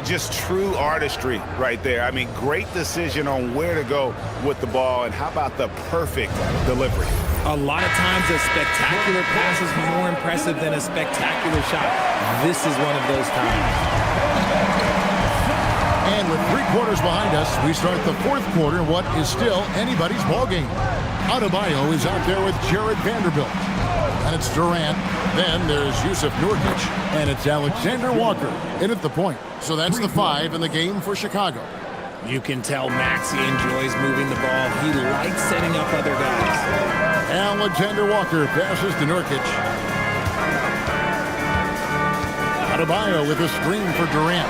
Just true artistry right there. I mean, great decision on where to go with the ball, and how about the perfect delivery? A lot of times a spectacular pass is more impressive than a spectacular shot. This is one of those times. And with 3 quarters behind us, we start the 4th quarter in what is still anybody's ball game. Adebayo is out there with Jared Vanderbilt. And it's Durant. Then there's Yusuf Nurkic. And it's Alexander Walker in at the point. So that's the 5 in the game for Chicago. You can tell Maxey enjoys moving the ball. He likes setting up other guys. Alexander Walker passes to Nurkic. Adebayo with a screen for Durant.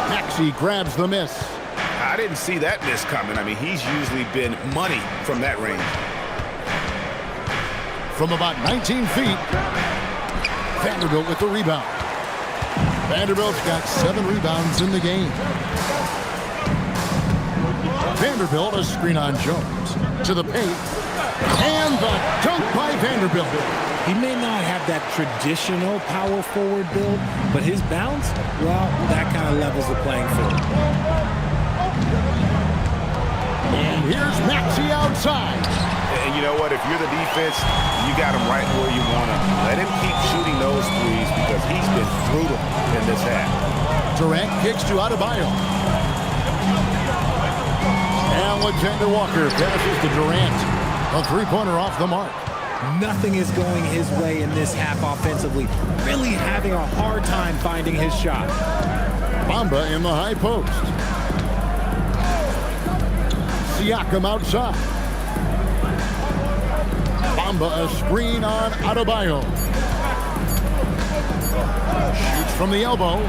Maxey grabs the miss. I didn't see that miss coming. I mean, he's usually been money from that range. From about 19 feet, Vanderbilt with the rebound. Vanderbilt's got 7 rebounds in the game. Vanderbilt, a screen on Jones. To the paint. And the dunk by Vanderbilt. He may not have that traditional power forward build, but his bounce, well, that kind of levels the playing field. And here's Maxey outside. And you know what? If you're the defense, you got him right where you want him. Let him keep shooting those threes because he's been brutal in this half. Durant kicks to Adebayo. Alexander Walker passes to Durant. A 3-pointer off the mark. Nothing is going his way in this half offensively. Really having a hard time finding his shot. Bamba in the high post. Siakam outside. Bamba a screen on Adebayo. Shoots from the elbow.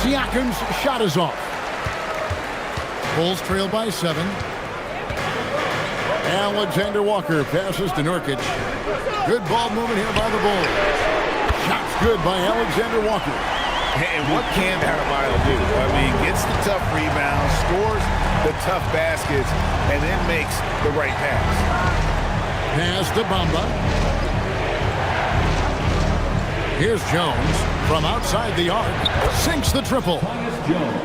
Siakam's shot is off. Bulls trail by 7. Alexander Walker passes to Nurkic. Good ball movement here by the Bulls. Shots good by Alexander Walker. And what can Adebayo do? I mean, gets the tough rebounds, scores the tough baskets, and then makes the right pass. Pass to Bamba. Here's Jones from outside the arc. Sinks the triple.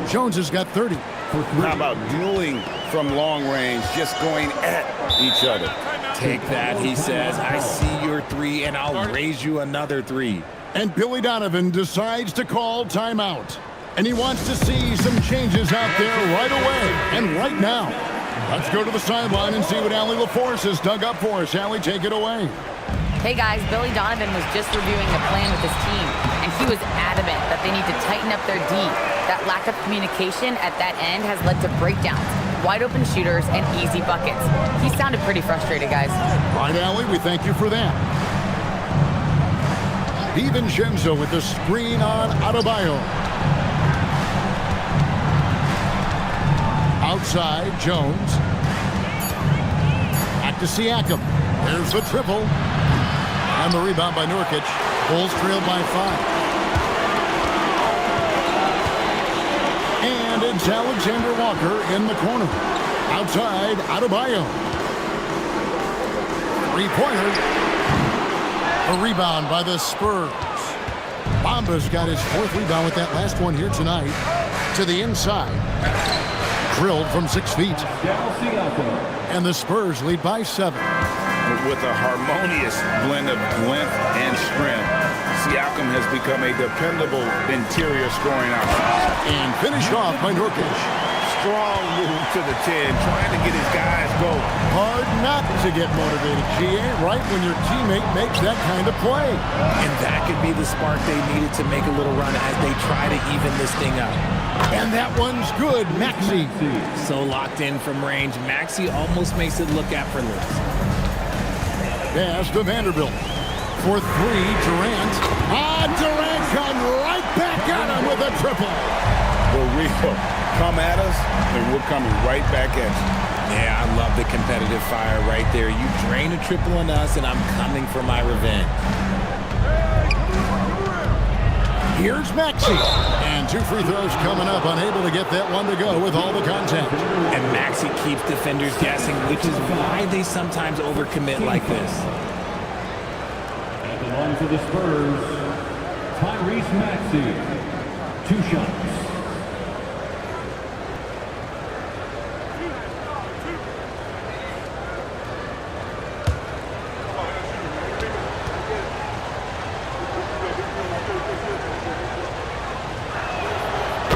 Jones has got 30. How about dueling from long range, just going at each other? Take that, he says. I see your 3, and I'll raise you another 3. And Billy Donovan decides to call timeout. And he wants to see some changes out there right away and right now. Let's go to the sideline and see what Allie LaForce has dug up for us. Allie, take it away. Hey guys, Billy Donovan was just reviewing the plan with his team, and he was adamant that they need to tighten up their D. That lack of communication at that end has led to breakdowns, wide open shooters, and easy buckets. He sounded pretty frustrated, guys. All right, Allie, we thank you for that. DiVincenzo with the screen on Adebayo. Outside, Jones. Back to Siakam. There's the triple. And the rebound by Nurkic. Bulls trailed by 5. And it's Alexander Walker in the corner. Outside, Adebayo. Three-pointer. A rebound by the Spurs. Bamba's got his 4th rebound with that last one here tonight. To the inside. Drilled from 6 feet. And the Spurs lead by 7. With a harmonious blend of length and strength, Siakam has become a dependable interior scoring option. And finished off by Nurkic. Strong move to the 10, trying to get his guys going. Hard not to get motivated, GA, right when your teammate makes that kind of play. And that could be the spark they needed to make a little run as they try to even this thing up. And that one's good, Maxey. So locked in from range, Maxey almost makes it look effortless. Pass to Vanderbilt. For 3, Durant. Durant comes right back at him with a triple. For real. Come at us, and we're coming right back at you. Yeah, I love the competitive fire right there. You drain a triple on us, and I'm coming for my revenge. Here's Maxey. And 2 free throws coming up, unable to get that one to go with all the contact. And Maxey keeps defenders guessing, which is why they sometimes overcommit like this. At the line for the Spurs, Tyrese Maxey. 2 shots.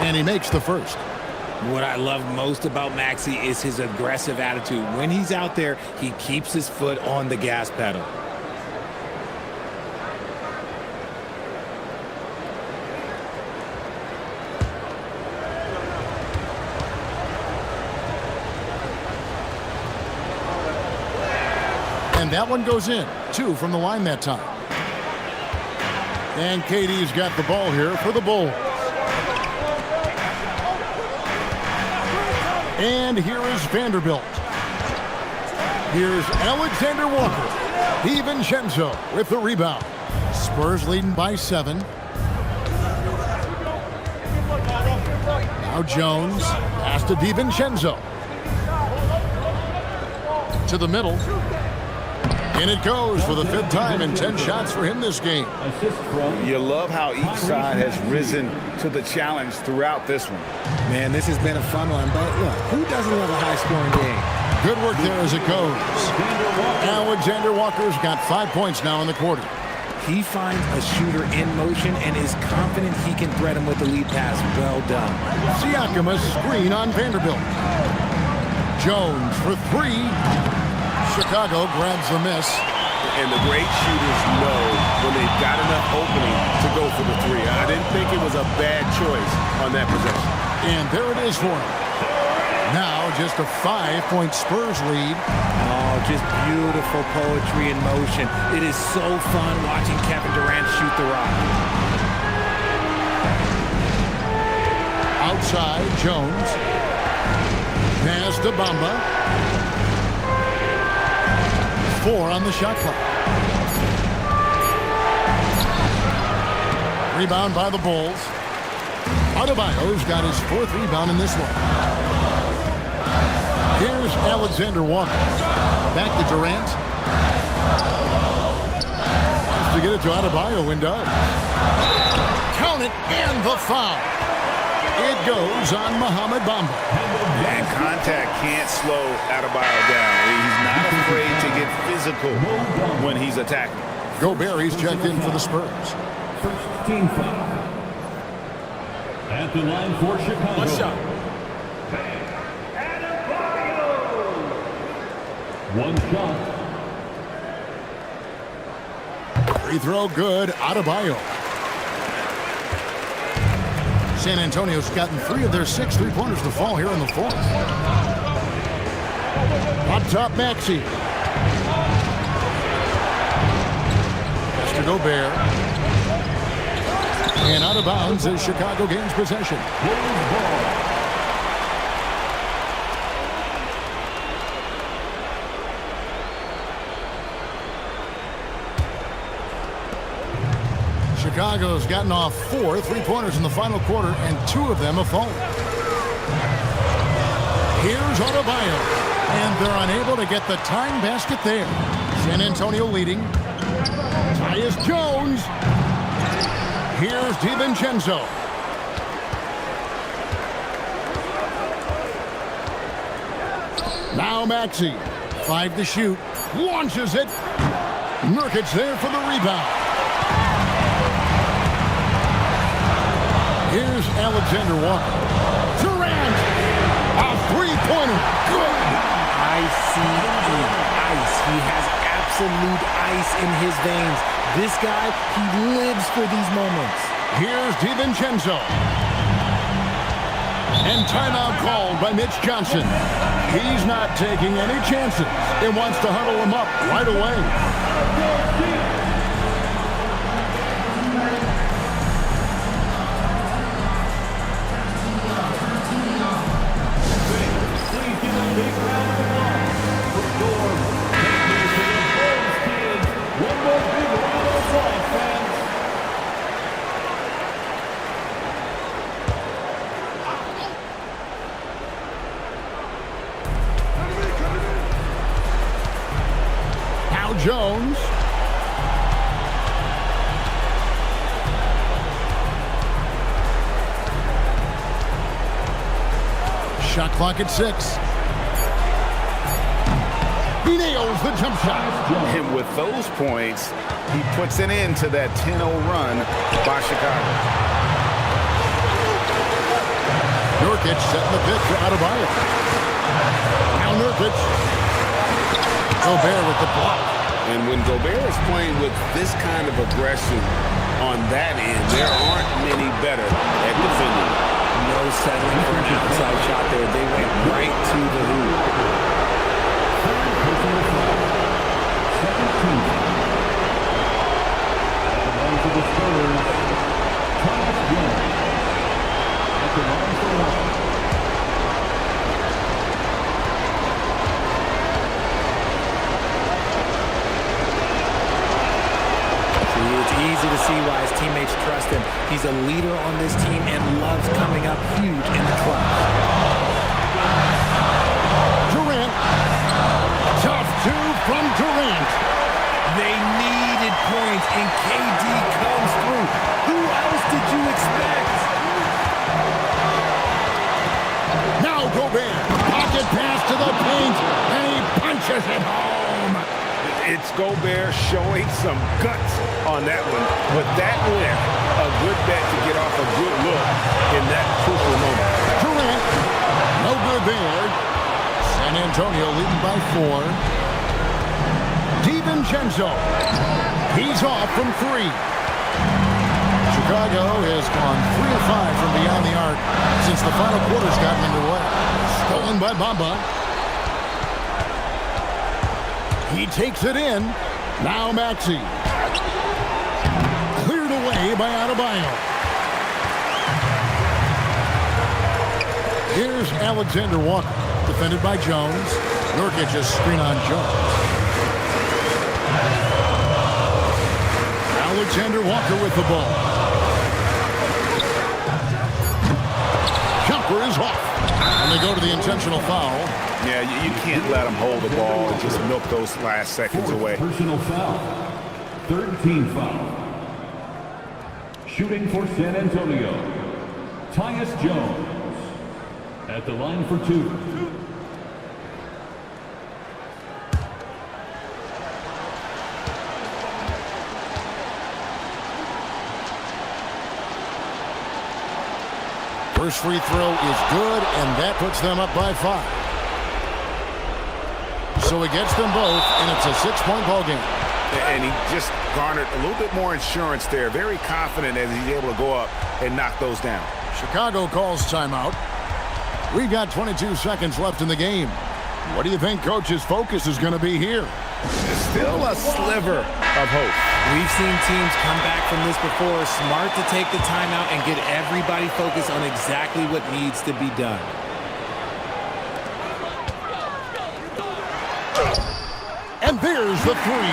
And he makes the first. What I love most about Maxey is his aggressive attitude. When he's out there, he keeps his foot on the gas pedal. And that one goes in. 2 from the line that time. And KD's got the ball here for the Bulls. And here is Vanderbilt. Here's Alexander Walker. DiVincenzo with the rebound. Spurs leading by 7. Now Jones. Pass to DiVincenzo. To the middle. And it goes for the 5th time and 10 shots for him this game. You love how each side has risen to the challenge throughout this one. Man, this has been a fun one, but look, who doesn't love a high-scoring game? Good work there as it goes. Alexander Walker's got 5 points now in the quarter. He finds a shooter in motion and is confident he can thread him with the lead pass. Well done. Siakam a screen on Vanderbilt. Jones for 3. Chicago grabs the miss. And the great shooters know when they've got enough opening to go for the 3. I didn't think it was a bad choice on that possession. And there it is for him. Now just a 5-point Spurs lead. Oh, just beautiful poetry in motion. It is so fun watching Kevin Durant shoot the rock. Outside, Jones. Pass to Bamba. 4 on the shot clock. Rebound by the Bulls. Adebayo's got his 4th rebound in this one. Here's Alexander Walker. Back to Durant. Has to get it to Adebayo and does. Count it and the foul. It goes on Mohamed Bamba. And contact can't slow Adebayo down. He's not afraid to get physical when he's attacking. Gobert, he's checked in for the Spurs. First team foul. At the line for Chicago. One shot. One shot. Free throw good. Adebayo. San Antonio's gotten 3 of their 6 3-pointers to fall here in the fourth. Up top, Maxey. Mr. Gobert. And out of bounds as Chicago gains possession. Chicago's gotten off 4 3-pointers in the final quarter, and 2 of them have fallen. Here's Adebayo, and they're unable to get the tying basket there. San Antonio leading. Tyus Jones. Here's DiVincenzo. Now Maxey. 5 to shoot. Launches it. Nurkic there for the rebound. Here's Alexander Walker. Durant. A 3-pointer. Good. Icy ice. He has absolute ice in his veins. This guy, he lives for these moments. Here's DiVincenzo. And timeout called by Mitch Johnson. He's not taking any chances and wants to huddle him up right away. Jones. Shot clock at 6. He nails the jump shot. And with those points, he puts an end to that 10-0 run by Chicago. Nurkic setting the pitch for Adebayo. Now Nurkic. Gobert with the block. And when Gobert is playing with this kind of aggression on that end, there aren't many better at defending. No settling for an outside shot there. They went right to the hoop. Easy to see why his teammates trust him. He's a leader on this team and loves coming up huge in the clutch. Durant. Tough 2 from Durant. They needed points, and KD comes through. Who else did you expect? Now Gobert. Pocket pass to the paint, and he punches it home. It's Gobert showing some guts on that one. But that win, a good bet to get off a good look in that crucial moment. Durant, no good there. San Antonio leading by 4. DiVincenzo, he's off from 3. Chicago has gone 3 of 5 from beyond the arc since the final quarter's gotten underway. Stolen by Bamba. He takes it in. Now Maxey. Cleared away by Adebayo. Here's Alexander Walker. Defended by Jones. Nurkic just screen on Jones. Alexander Walker with the ball. Jumper is off. And they go to the intentional foul. Yeah, you can't let them hold the ball and just milk those last seconds away. Personal foul. 13 foul. Shooting for San Antonio. Tyus Jones. At the line for 2. First free throw is good, and that puts them up by 5. So he gets them both, and it's a 6-point ball game. And he just garnered a little bit more insurance there. Very confident as he's able to go up and knock those down. Chicago calls timeout. We've got 22 seconds left in the game. What do you think Coach's focus is going to be here? Still a sliver of hope. We've seen teams come back from this before. Smart to take the timeout and get everybody focused on exactly what needs to be done. And there's the three.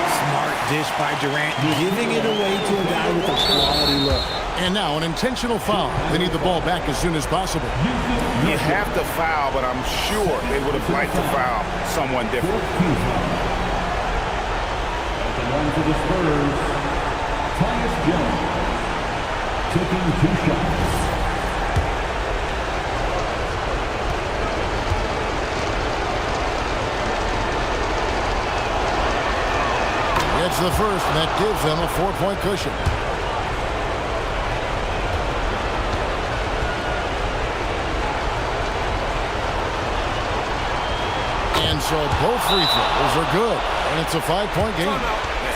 Smart dish by Durant, giving it away to a guy with a quality look. And now an intentional foul. They need the ball back as soon as possible. You have to foul, but I'm sure they would have liked to foul someone different. At the line for the Spurs, Tyus Jones taking 2 shots. It's the first, and that gives them a 4-point cushion. And so both free throws are good, and it's a 5-point game.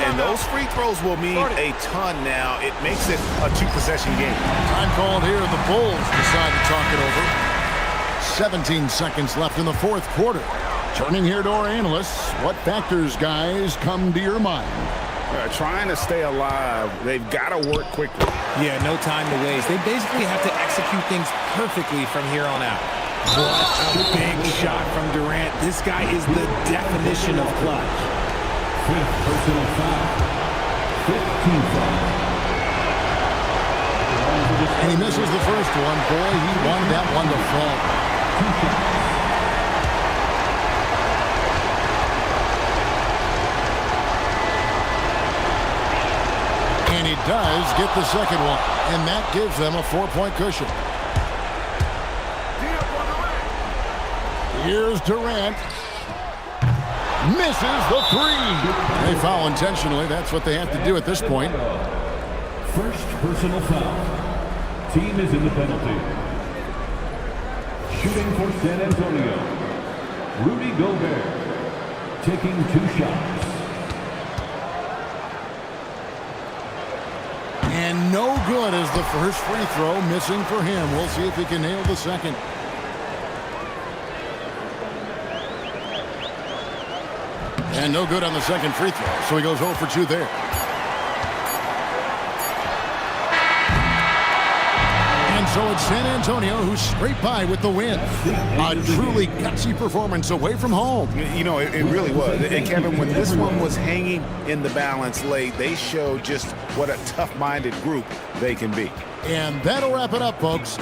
And those free throws will mean a ton now. It makes it a 2-possession game. Time called here. The Bulls decide to talk it over. 17 seconds left in the fourth quarter. Turning here to our analysts, what factors, guys, come to your mind? Trying to stay alive, they've got to work quickly. Yeah, no time to waste. They basically have to execute things perfectly from here on out. What a big shot from Durant. This guy is the definition of clutch. 5th personal foul. 15th foul. And he misses the first one. Boy, he wanted that one to fall. 2 shots. And he does get the second one. And that gives them a 4-point cushion. Here's Durant. Misses the three. They foul intentionally. That's what they have to do at this point. First personal foul. Team is in the penalty. Shooting for San Antonio, Rudy Gobert taking 2 shots. And no good as the first free throw, missing for him. We'll see if he can nail the second. And no good on the second free throw, so he goes 0 for 2 there. And so it's San Antonio who scraped by with the win. A truly gutsy performance away from home. You know, it really was. And Kevin, when this one was hanging in the balance late, they showed just what a tough-minded group they can be. And that'll wrap it up, folks.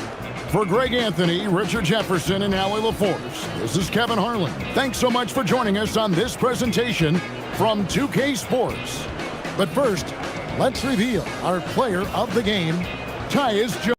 For Greg Anthony, Richard Jefferson, and Allie LaForce, this is Kevin Harlan. Thanks so much for joining us on this presentation from 2K Sports. But first, let's reveal our player of the game, Tyus Jones.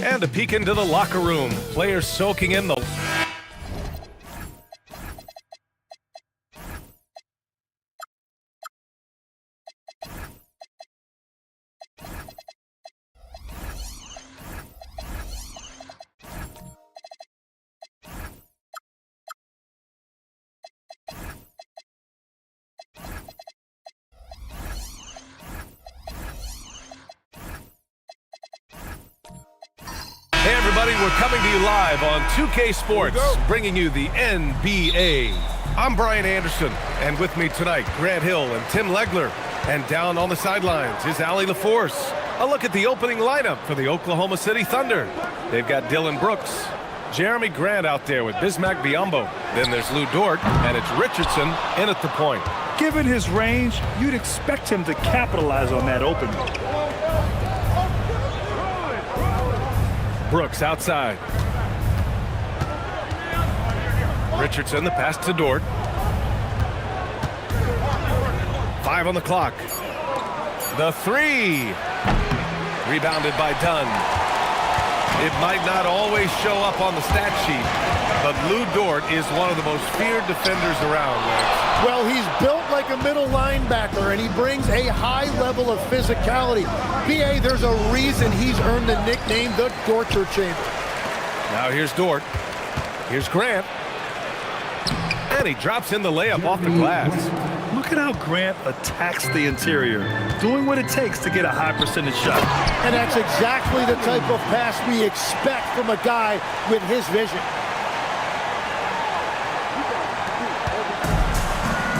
And a peek into the locker room. Players soaking in the... Hey everybody, we're coming to you live on 2K Sports, bringing you the NBA. I'm Brian Anderson, and with me tonight, Grant Hill and Tim Legler. And down on the sidelines is Allie LaForce. A look at the opening lineup for the Oklahoma City Thunder. They've got Dylan Brooks, Jeremy Grant out there with Bismack Biyombo. Then there's Lou Dort, and it's Richardson in at the point. Given his range, you'd expect him to capitalize on that opening. Brooks outside. Richardson, the pass to Dort. 5 on the clock. The three. Rebounded by Dunn. It might not always show up on the stat sheet, but Lou Dort is one of the most feared defenders around. Well, he's built like a middle linebacker, and he brings a high level of physicality. B.A., there's a reason he's earned the nickname the Torture Chamber. Now here's Dort. Here's Grant. And he drops in the layup off the glass. Look at how Grant attacks the interior, doing what it takes to get a high percentage shot. And that's exactly the type of pass we expect from a guy with his vision.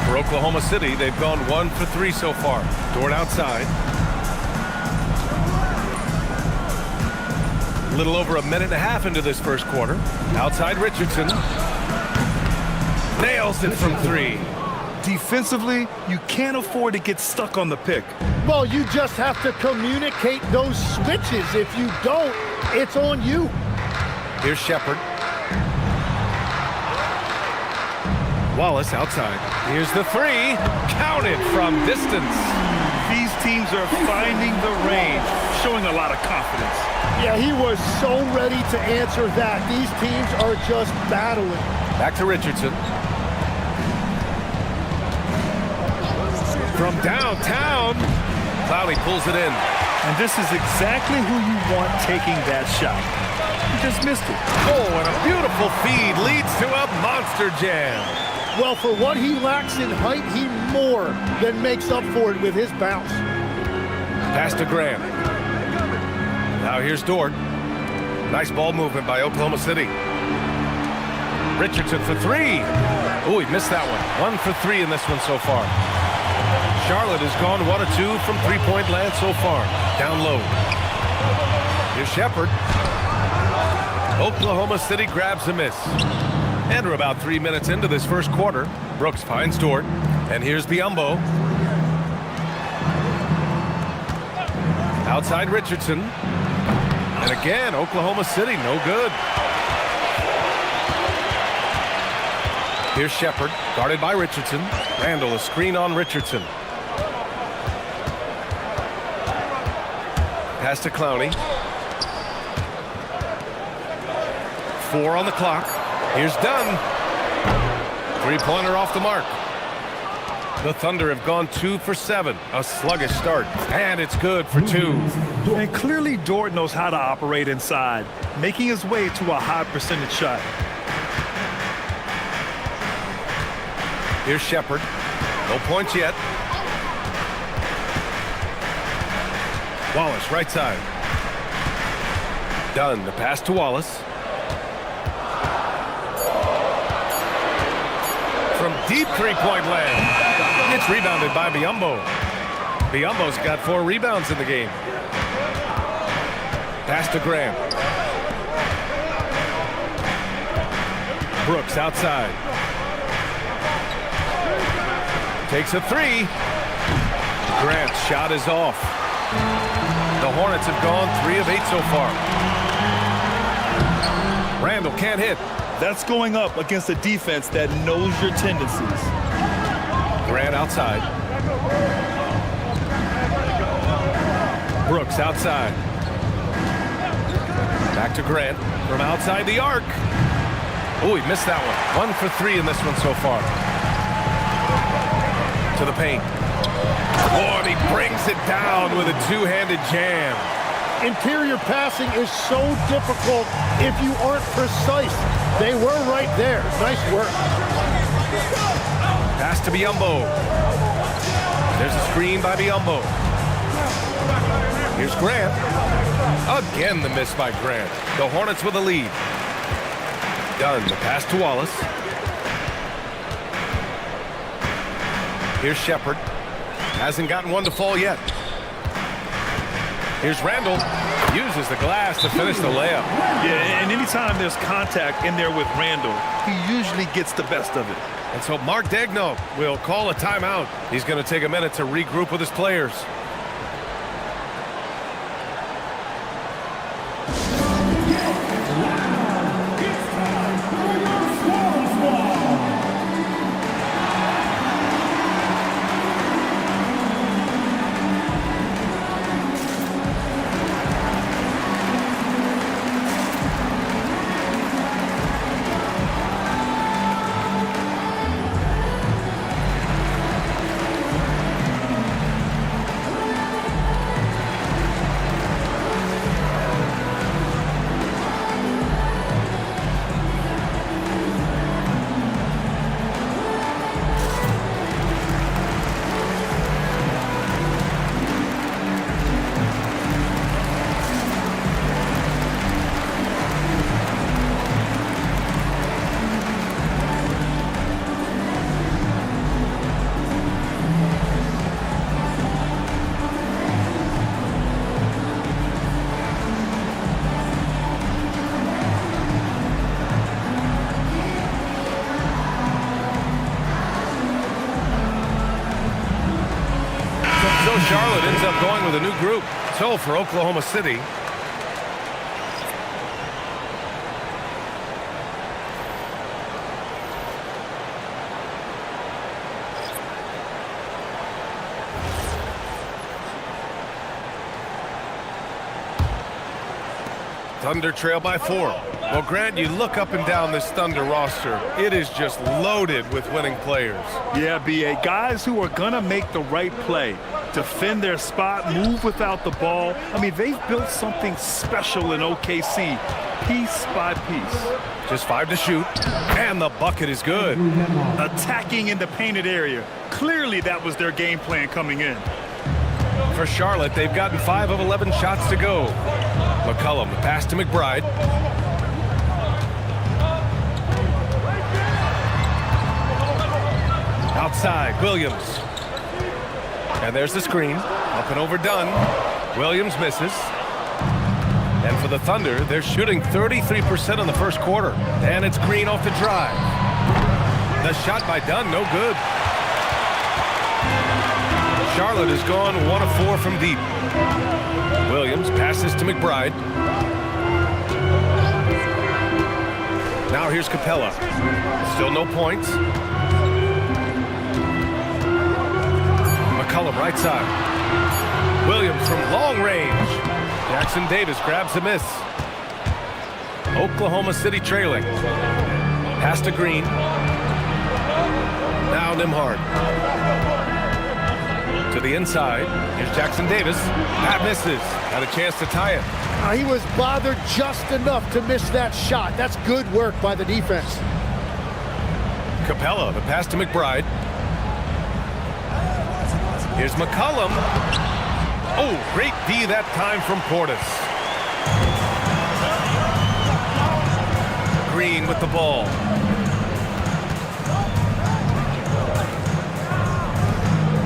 For Oklahoma City, they've gone 1 for 3 so far. Dort outside. A little over a minute and a half into this first quarter. Outside Richardson. Nails it from 3. Defensively, you can't afford to get stuck on the pick. Well, you just have to communicate those switches. If you don't, it's on you. Here's Shepard. Wallace outside. Here's the three. Counted from distance. These teams are finding the range, showing a lot of confidence. Yeah, he was so ready to answer that. These teams are just battling. Back to Richardson. From downtown, Clowney pulls it in. And this is exactly who you want taking that shot. He just missed it. Oh, and a beautiful feed leads to a monster jam. Well, for what he lacks in height, he more than makes up for it with his bounce. Pass to Graham. Now here's Dort. Nice ball movement by Oklahoma City. Richardson for three. Oh, he missed that one. 1 for 3 in this one so far. Charlotte has gone 1 of 2 from three-point land so far. Down low. Here's Shepard. Oklahoma City grabs a miss. And we're about 3 minutes into this first quarter. Brooks finds Dort. And here's Biyombo. Outside Richardson. And again, Oklahoma City, no good. Here's Shepard, guarded by Richardson. Randall, a screen on Richardson. Pass to Clowney. 4 on the clock. Here's Dunn. Three-pointer off the mark. The Thunder have gone 2 for 7. A sluggish start. And it's good for 2. And clearly Dort knows how to operate inside, making his way to a high percentage shot. Here's Shepard. No points yet. Wallace, right side. Dunn, the pass to Wallace. From deep three-point land. It's rebounded by Biyombo. Biyombo's got 4 rebounds in the game. Pass to Graham. Brooks outside. Takes a 3. Grant's shot is off. The Hornets have gone 3 of 8 so far. Randall can't hit. That's going up against a defense that knows your tendencies. Grant outside. Brooks outside. Back to Grant from outside the arc. Oh, he missed that one. 1 for 3 in this one so far. To the paint. Oh, and he brings it down with a two-handed jam. Interior passing is so difficult if you aren't precise. They were right there. Nice work. Pass to Biyombo. There's a screen by Biyombo. Here's Grant. Again, the miss by Grant. The Hornets with a lead. Dunn, the pass to Wallace. Here's Shepard. Hasn't gotten one to fall yet. Here's Randall. Uses the glass to finish the layup. Yeah, and anytime there's contact in there with Randall, he usually gets the best of it. And so Mark Daigneault will call a timeout. He's going to take a minute to regroup with his players. regroup. So for Oklahoma City, Thunder trail by 4. Well, Grant, you look up and down this Thunder roster. It is just loaded with winning players. Yeah, B.A. Guys who are going to make the right play, defend their spot, move without the ball. I mean, they've built something special in OKC, piece by piece. Just 5 to shoot, and the bucket is good. Attacking in the painted area. Clearly, that was their game plan coming in. For Charlotte, they've gotten 5 of 11 shots to go. McCollum, the pass to McBride. Outside, Williams. And there's the screen. Up and over Dunn. Williams misses. And for the Thunder, they're shooting 33% in the first quarter. And it's Green off the drive. The shot by Dunn, no good. Charlotte has gone 1 of 4 from deep. Williams passes to McBride. Now here's Capella. Still no points. McCollum right side. Williams from long range. Jackson Davis grabs a miss. Oklahoma City trailing. Pass to Green. Now Nembhard. To the inside. Here's Jackson Davis. That misses. Got a chance to tie it. He was bothered just enough to miss that shot. That's good work by the defense. Capella, the pass to McBride. Here's McCollum. Oh, great D that time from Portis. Green with the ball.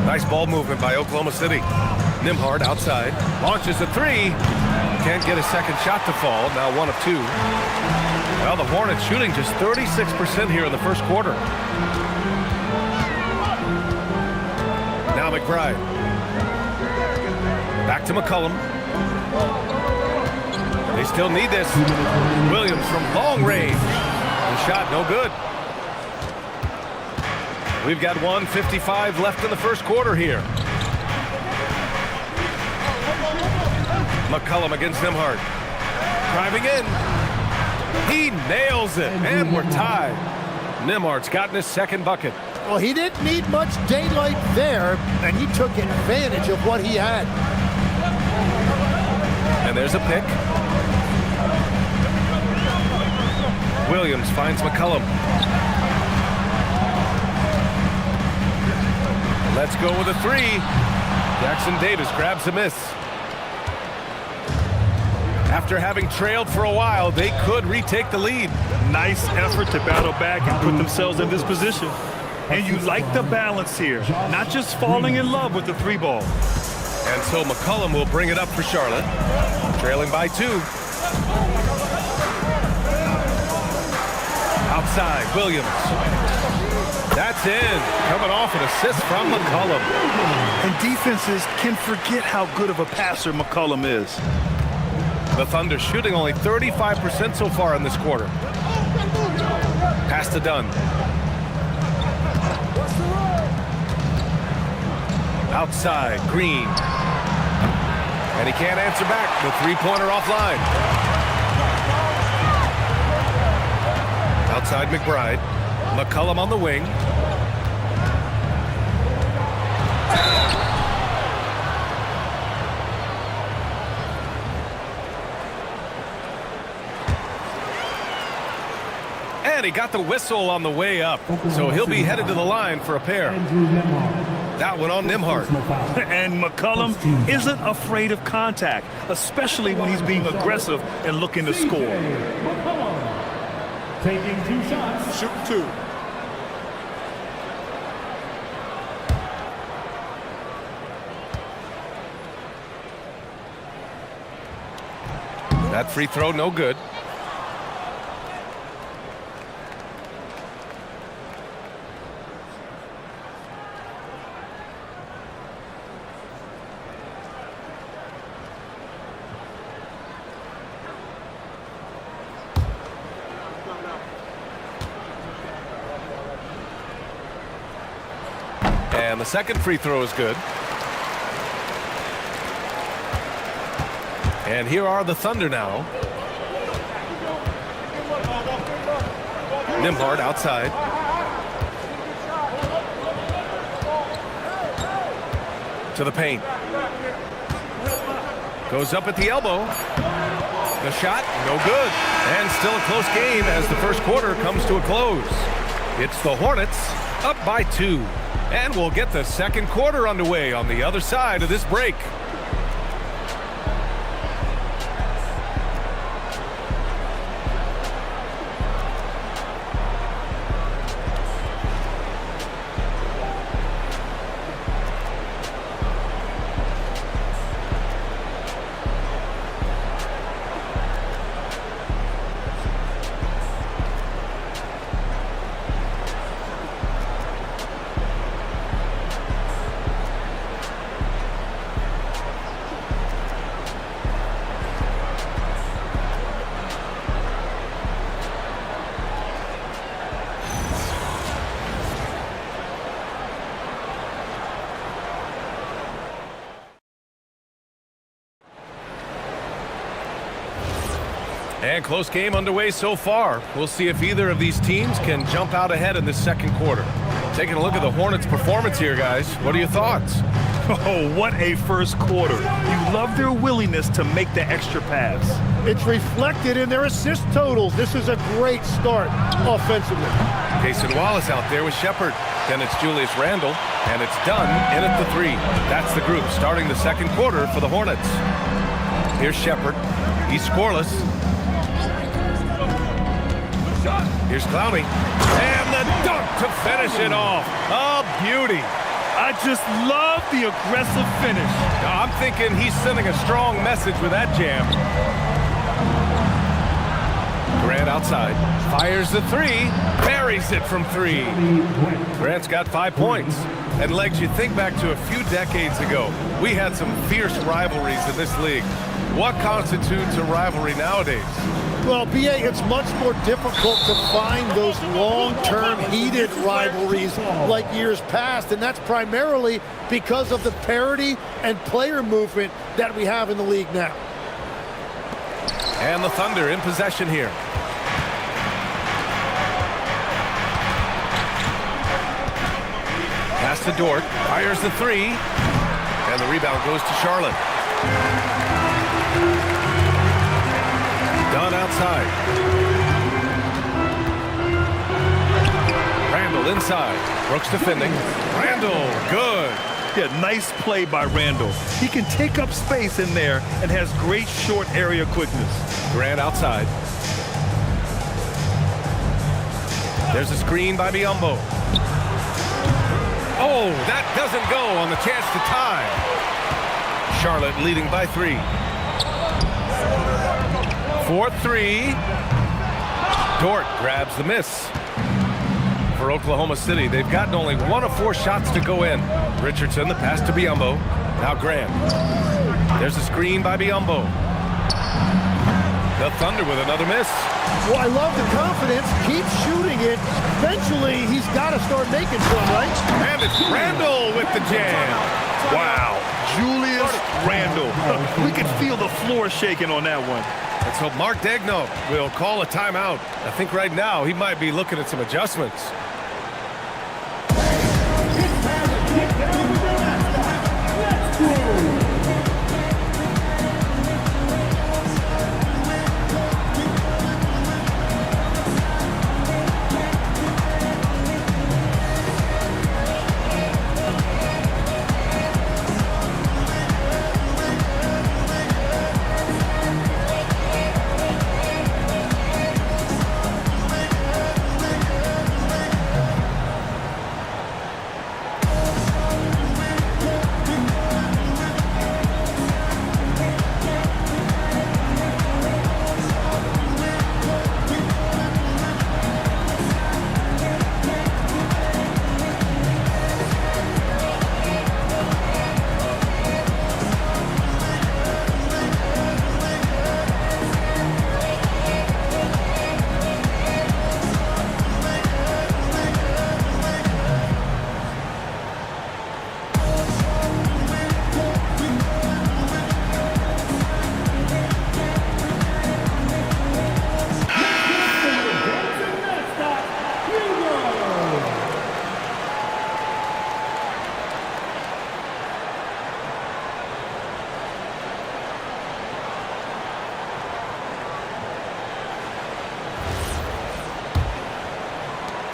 Nice ball movement by Oklahoma City. Nembhard outside. Launches a 3. Can't get a second shot to fall. Now 1 of 2. Well, the Hornets shooting just 36% here in the first quarter. Now McBride. Back to McCollum. They still need this. Williams from long range. The shot no good. We've got 1:55 left in the first quarter here. McCollum against Nembhard. Driving in. He nails it, and we're tied. Nembhard's gotten his second bucket. Well, he didn't need much daylight there, and he took advantage of what he had. And there's a pick. Williams finds McCollum. Let's go with a 3. Jackson Davis grabs a miss. After having trailed for a while, they could retake the lead. Nice effort to battle back and put themselves in this position. And you like the balance here, not just falling in love with the 3 ball. And so McCollum will bring it up for Charlotte, trailing by 2. Outside, Williams. That's in. Coming off an assist from McCollum. And defenses can forget how good of a passer McCollum is. The Thunder shooting only 35% so far in this quarter. Pass to Dunn. Outside, Green. And he can't answer back. The 3-pointer offline. Outside McBride. McCollum on the wing. And he got the whistle on the way up. So he'll be headed to the line for a pair. That one on Nembhard. And McCollum isn't afraid of contact, especially when he's being aggressive and looking to score. Taking 2 shots. Shooting 2. That free throw, no good. And the second free throw is good. And here are the Thunder now. Nembhard outside. To the paint. Goes up at the elbow. The shot, no good. And still a close game as the first quarter comes to a close. It's the Hornets up by 2. And we'll get the second quarter underway on the other side of this break. And close game underway so far. We'll see if either of these teams can jump out ahead in this second quarter. Taking a look at the Hornets' performance here, guys. What are your thoughts? Oh, what a first quarter. You love their willingness to make the extra pass. It's reflected in their assist totals. This is a great start offensively. Cason Wallace out there with Shepard. Then it's Julius Randle, and it's done in at the 3. That's the group starting the second quarter for the Hornets. Here's Shepard. He's scoreless. Here's Clowney. And the dunk to finish it off. A beauty. I just love the aggressive finish. Now, I'm thinking he's sending a strong message with that jam. Grant outside. Fires the 3. Buries it from 3. Grant's got 5 points. And Legs, you think back to a few decades ago, we had some fierce rivalries in this league. What constitutes a rivalry nowadays? Well, B.A., it's much more difficult to find those long-term heated rivalries like years past, and that's primarily because of the parity and player movement that we have in the league now. And the Thunder in possession here. Pass to Dort, fires the 3, and the rebound goes to Charlotte. Dunn outside. Randle inside. Brooks defending. Randle, good. Yeah, nice play by Randle. He can take up space in there and has great short area quickness. Grant outside. There's a screen by Biyombo. Oh, that doesn't go on the chance to tie. Charlotte leading by 3. 4-3. Dort grabs the miss. For Oklahoma City, they've gotten only 1 of 4 shots to go in. Richardson, the pass to Biyombo. Now Grant. There's a screen by Biyombo. The Thunder with another miss. Well, I love the confidence. Keep shooting it. Eventually, he's got to start making some, right? And it's Randle with the jam. Wow. Julius Randle. We could feel the floor shaking on that one. And so Mark Daigneault will call a timeout. I think right now he might be looking at some adjustments.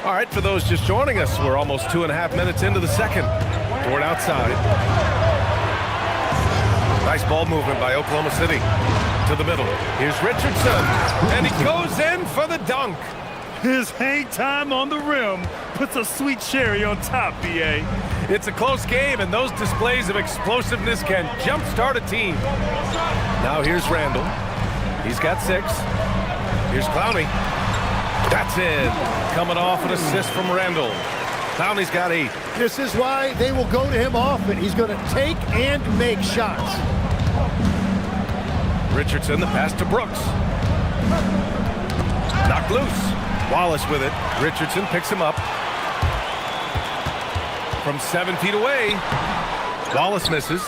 All right, for those just joining us, we're almost 2.5 minutes into the second. Dort outside. Nice ball movement by Oklahoma City. To the middle. Here's Richardson. And he goes in for the dunk. His hang time on the rim puts a sweet cherry on top, B.A. It's a close game, and those displays of explosiveness can jumpstart a team. Now here's Randall. He's got 6. Here's Clowney. That's in. Coming off an assist from Randall. Clowney's got 8. This is why they will go to him often. He's going to take and make shots. Richardson, the pass to Brooks. Knocked loose. Wallace with it. Richardson picks him up. From 7 feet away. Wallace misses.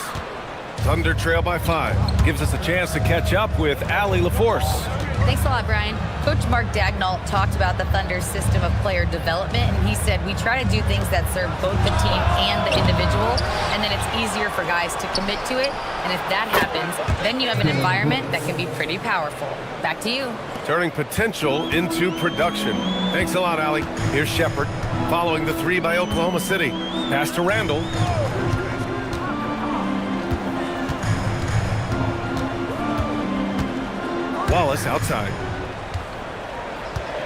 Thunder trail by 5. Gives us a chance to catch up with Allie LaForce. Thanks a lot, Brian. Coach Mark Dagnall talked about the Thunder's system of player development, and he said, we try to do things that serve both the team and the individual, and then it's easier for guys to commit to it. And if that happens, then you have an environment that can be pretty powerful. Back to you. Turning potential into production. Thanks a lot, Allie. Here's Shepard following the 3 by Oklahoma City. Pass to Randall. Wallace outside.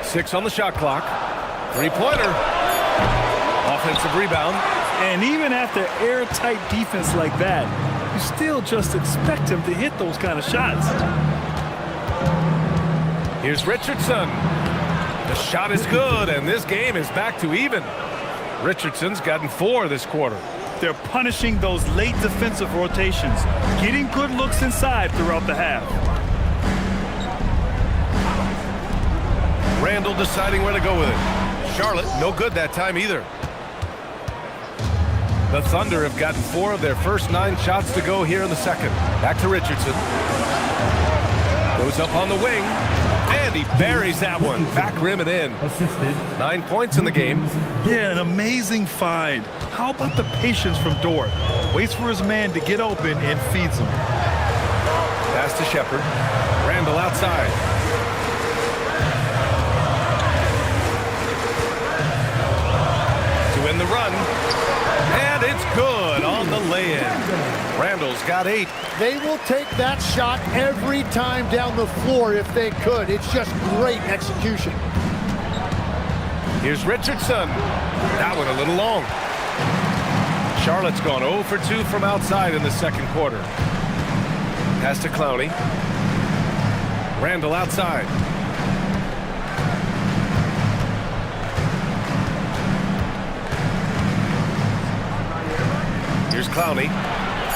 6 on the shot clock. 3-pointer. Offensive rebound. And even after airtight defense like that, you still just expect him to hit those kind of shots. Here's Richardson. The shot is good, and this game is back to even. Richardson's gotten 4 this quarter. They're punishing those late defensive rotations, getting good looks inside throughout the half. Randall deciding where to go with it. Charlotte, no good that time either. The Thunder have gotten 4 of their first 9 shots to go here in the second. Back to Richardson. Goes up on the wing. And he buries that one. Back rim and in. 9 points in the game. Yeah, an amazing find. How about the patience from Dort? Waits for his man to get open and feeds him. Pass to Shepard. Randall outside. To win the run. And it's good on the lay-in. Randall's got 8. They will take that shot every time down the floor if they could. It's just great execution. Here's Richardson. That one a little long. Charlotte's gone 0 for 2 from outside in the second quarter. Pass to Clowney. Randall outside. Here's Clowney.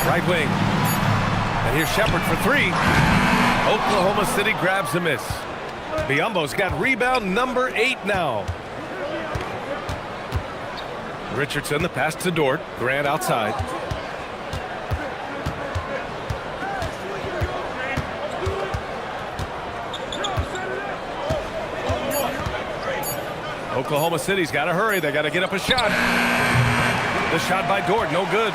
Right wing. And here's Shepard for 3. Oklahoma City grabs a miss. Biyombo's got rebound number 8 now. Richardson, the pass to Dort. Grant outside. Oklahoma City's got to hurry. They got to get up a shot. The shot by Dort, no good.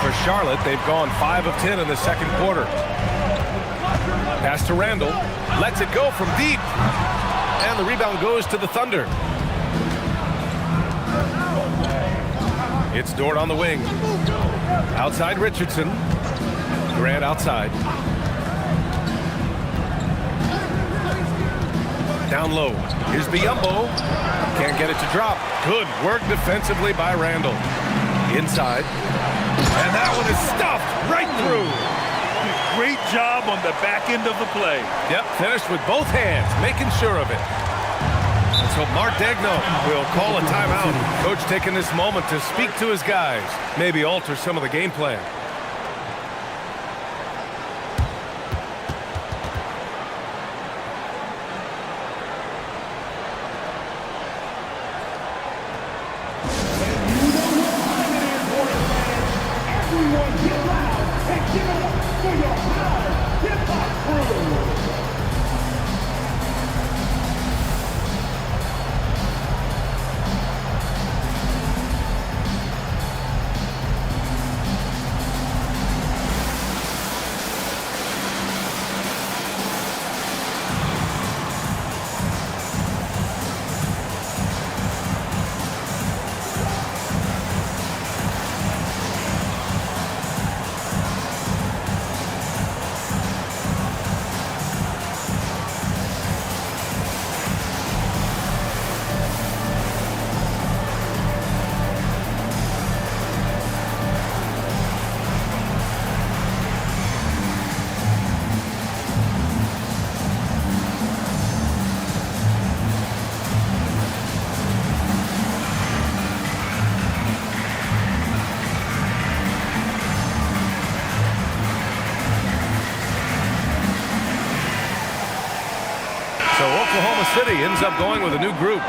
For Charlotte, they've gone 5 of 10 in the second quarter. Pass to Randall. Lets it go from deep. And the rebound goes to the Thunder. It's Dort on the wing. Outside Richardson. Grant outside. Down low. Here's Biyombo. Can't get it to drop. Good work defensively by Randall. Inside. And that one is stuffed right through. Great job on the back end of the play. Yep, finished with both hands, making sure of it. And so Mark Dagnall will call a timeout. Coach taking this moment to speak to his guys, maybe alter some of the game plan. So Oklahoma City ends up going with a new group.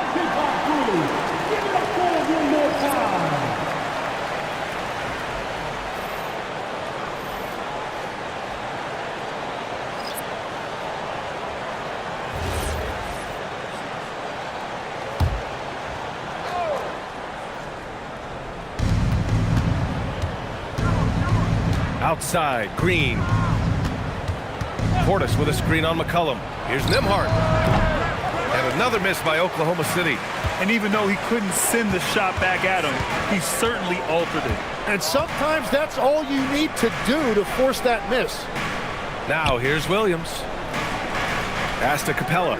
Outside, Green. Portis with a screen on McCollum. Here's Nembhard. And another miss by Oklahoma City. And even though he couldn't send the shot back at him, he certainly altered it. And sometimes that's all you need to do to force that miss. Now here's Williams. Pass to Capella.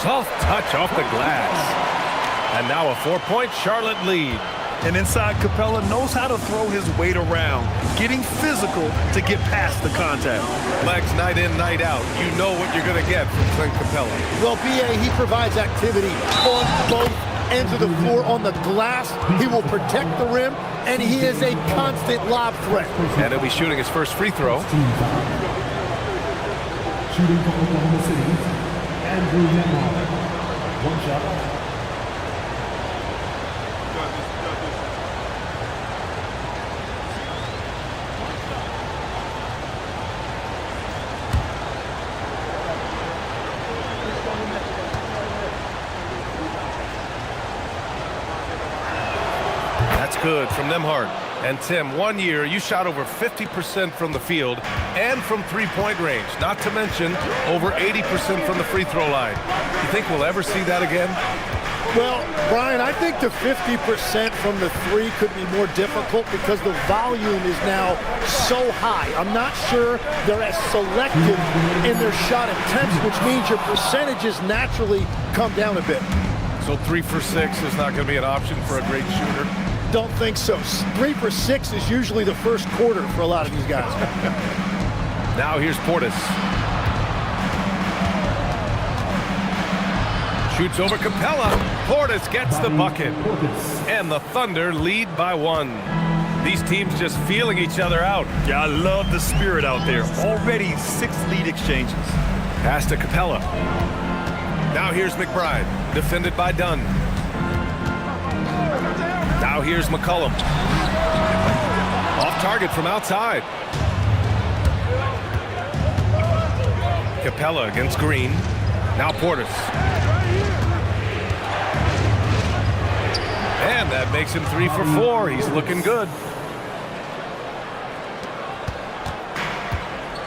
Soft touch off the glass. And now a 4-point Charlotte lead. And inside, Capella knows how to throw his weight around, getting physical to get past the contact. Legs night in, night out. You know what you're going to get from Clint Capella. Well, B.A., he provides activity on both ends of the floor. On the glass, he will protect the rim, and he is a constant lob threat. And he'll be shooting his first free throw. Shooting for Oklahoma City, Andrew Nembhard. One shot. Good from Nembhard. And Tim, 1 year you shot over 50% from the field and from three-point range, not to mention over 80% from the free throw line. You think we'll ever see that again? Well, Brian, I think the 50% from the three could be more difficult because the volume is now so high. I'm not sure they're as selective in their shot attempts, which means your percentages naturally come down a bit. So 3 for 6 is not going to be an option for a great shooter? Don't think so. 3 for 6 is usually the first quarter for a lot of these guys. Now here's Portis. Shoots over Capella. Portis gets the bucket. And the Thunder lead by 1. These teams just feeling each other out. Yeah, I love the spirit out there. Already 6 lead exchanges. Pass to Capella. Now here's McBride. Defended by Dunn. Now here's McCollum. Off target from outside. Capella against Green. Now Portis. And that makes him 3 for 4. He's looking good.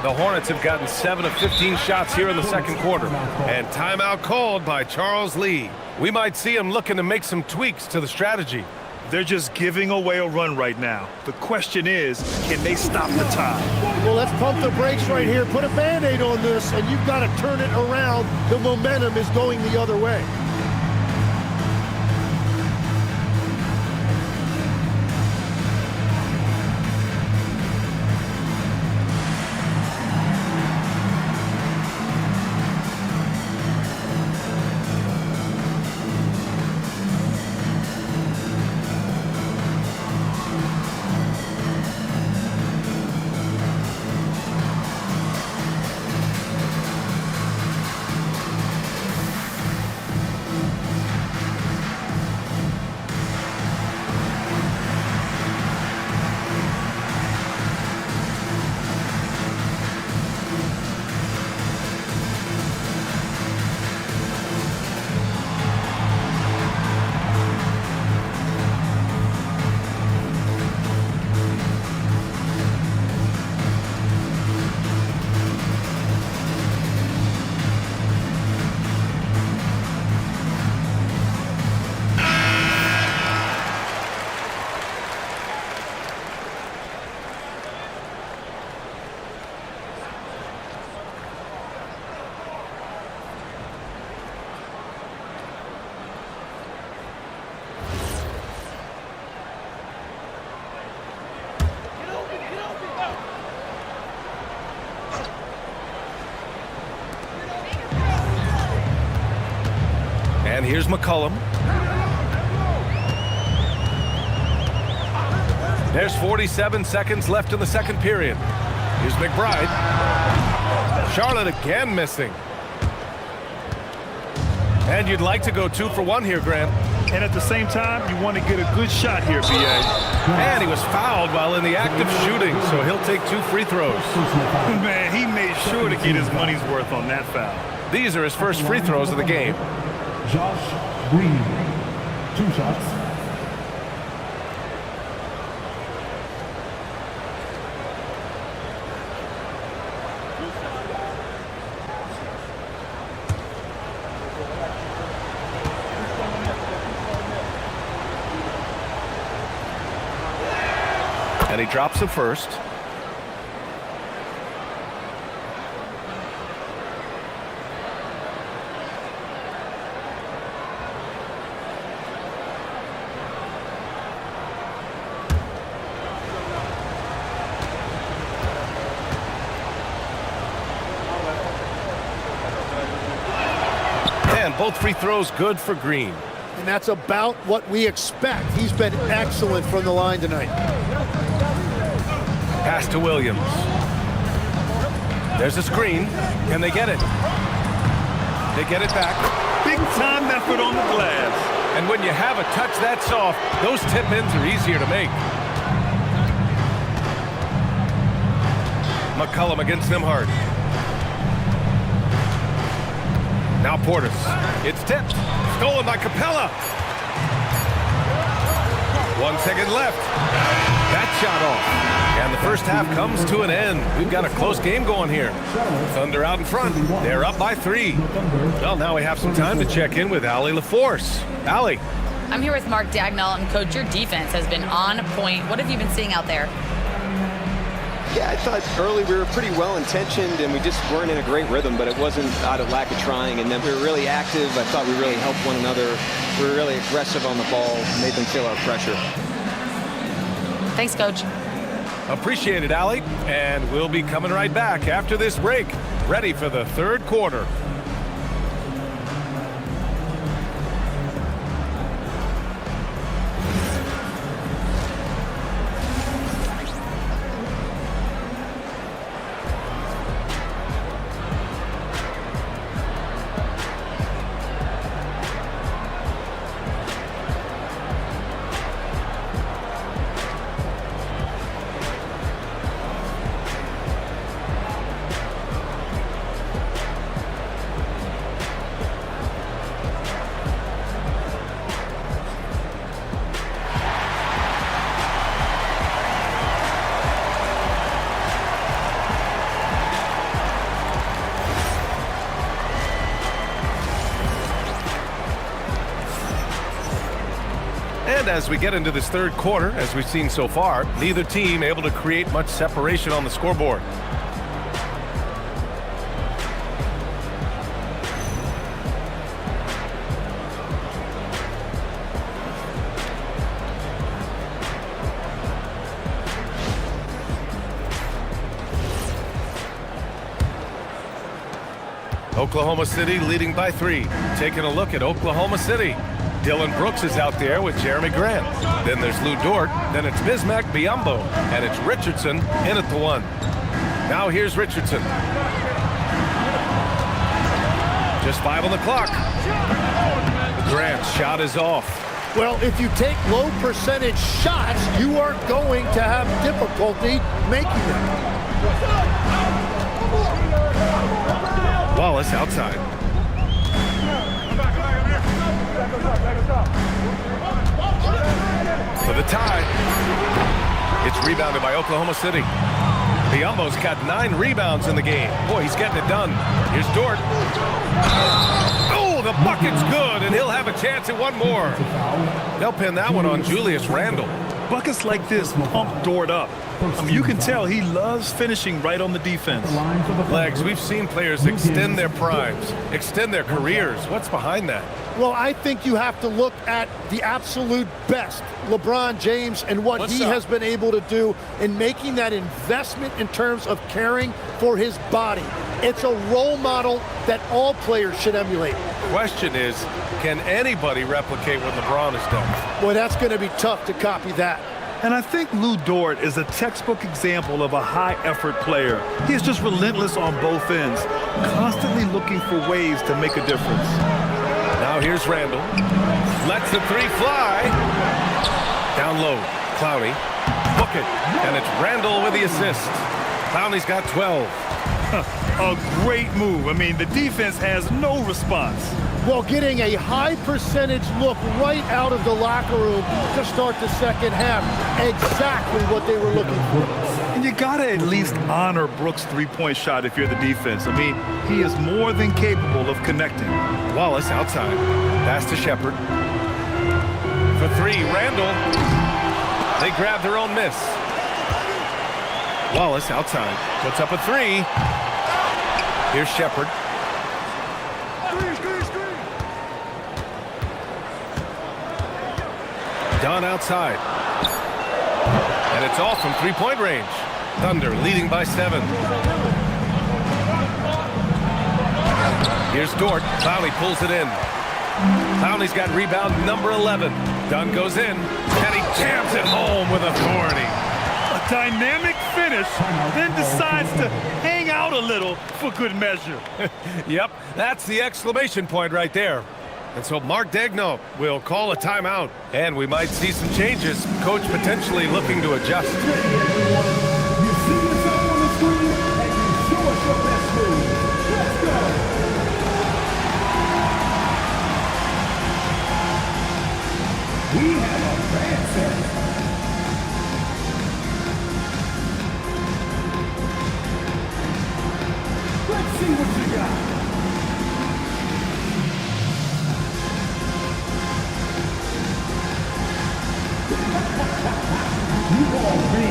The Hornets have gotten 7 of 15 shots here in the second quarter. And timeout called by Charles Lee. We might see him looking to make some tweaks to the strategy. They're just giving away a run right now. The question is, can they stop the tide? Well, let's pump the brakes right here. Put a Band-Aid on this, and you've got to turn it around. The momentum is going the other way. And here's McCollum. There's 47 seconds left in the second period. Here's McBride. Charlotte again missing. And you'd like to go 2 for 1 here, Grant. And at the same time, you want to get a good shot here, B.A. And he was fouled while in the act of shooting, so he'll take 2 free throws. Man, he made sure to get his money's worth on that foul. These are his first free throws of the game. Josh Green, 2 shots. And he drops the first. And both free throws good for Green. And that's about what we expect. He's been excellent from the line tonight. Pass to Williams. There's a screen. Can they get it? They get it back. Big time effort on the glass. And when you have a touch that soft, those tip-ins are easier to make. McCollum against Nimhard. Now Portis. It's tipped. Stolen by Capella. 1 second left. That shot off. And the first half comes to an end. We've got a close game going here. Thunder out in front. They're up by 3. Well, now we have some time to check in with Allie LaForce. Allie. I'm here with Mark Dagnall, and Coach, your defense has been on point. What have you been seeing out there? Yeah, I thought early we were pretty well-intentioned, and we just weren't in a great rhythm, but it wasn't out of lack of trying. And then we were really active. I thought we really helped one another. We were really aggressive on the ball, made them feel our pressure. Thanks, Coach. Appreciate it, Allie. And we'll be coming right back after this break. Ready for the third quarter. And as we get into this third quarter, as we've seen so far, neither team able to create much separation on the scoreboard. Oklahoma City leading by 3. Taking a look at Oklahoma City. Dylan Brooks is out there with Jeremy Grant. Then there's Lou Dort. Then it's Bismack Biyombo. And it's Richardson in at the 1. Now here's Richardson. Just 5 on the clock. Grant's shot is off. Well, if you take low percentage shots, you are going to have difficulty making them. Wallace outside. For the tie. It's rebounded by Oklahoma City. Biyombo's got 9 rebounds in the game. Boy, he's getting it done. Here's Dort. Oh, the bucket's good, and he'll have a chance at one more. They'll pin that one on Julius Randle. Buckets like this pump Dort up. You can tell he loves finishing right on the defense. Legs, we've seen players extend their primes, extend their careers. What's behind that? Well, I think you have to look at the absolute best, LeBron James, and what he has been able to do in making that investment in terms of caring for his body. It's a role model that all players should emulate. Question is, can anybody replicate what LeBron has done? Boy, that's going to be tough to copy that. And I think Lou Dort is a textbook example of a high-effort player. He is just relentless on both ends, constantly looking for ways to make a difference. Now here's Randall. Lets the three fly. Down low, Clowney. Book it, and it's Randall with the assist. Clowney's got 12. A great move. I mean, the defense has no response. Well, getting a high percentage look right out of the locker room to start the second half. Exactly what they were looking for. And you got to at least honor Brooks' three-point shot if you're the defense. I mean, he is more than capable of connecting. Wallace outside. Pass to Shepard. For three, Randall. They grab their own miss. Wallace outside. Puts up a three. Here's Shepard. Dunn outside. And it's all from three-point range. Thunder leading by 7. Here's Dort. Clowney pulls it in. Clowney's got rebound number 11. Dunn goes in, and he jams it home with authority. A dynamic finish, then decides to hang out a little for good measure. Yep, that's the exclamation point right there. And so Mark Daigneault will call a timeout, and we might see some changes. Coach potentially looking to adjust. You see yourself on the screen, and you show us your best move. Let's go. We have a fan set. Let's see what you got. You all me.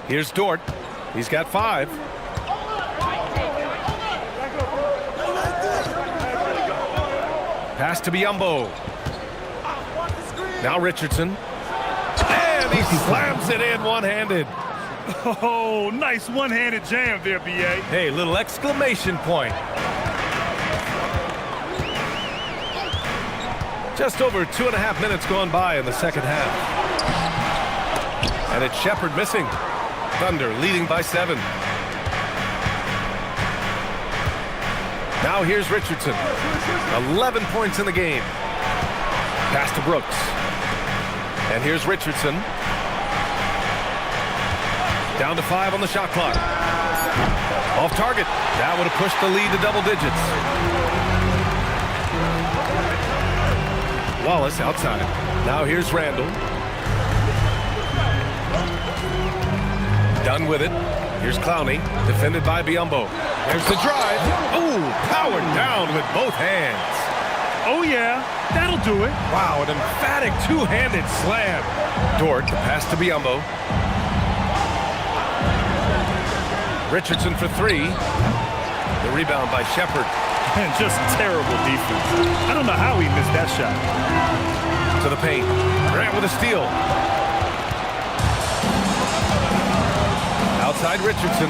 Here's Dort. He's got 5. Pass to Biyombo. Now Richardson. And he slams it in one-handed. Oh, nice one-handed jam there, B.A. Hey, little exclamation point. Just over 2.5 minutes gone by in the second half. And it's Shepard missing. Thunder leading by 7. Now here's Richardson. 11 points in the game. Pass to Brooks. And here's Richardson. Down to 5 on the shot clock. Off target. That would have pushed the lead to double digits. Wallace outside. Now here's Randall. Done with it. Here's Clowney, defended by Biyombo. There's the drive. Ooh, powered down with both hands. Oh, yeah, that'll do it. Wow, an emphatic two-handed slam. Dort, the pass to Biyombo. Richardson for 3. The rebound by Shepard. And just terrible defense. I don't know how he missed that shot. To the paint. Grant with a steal. Outside Richardson.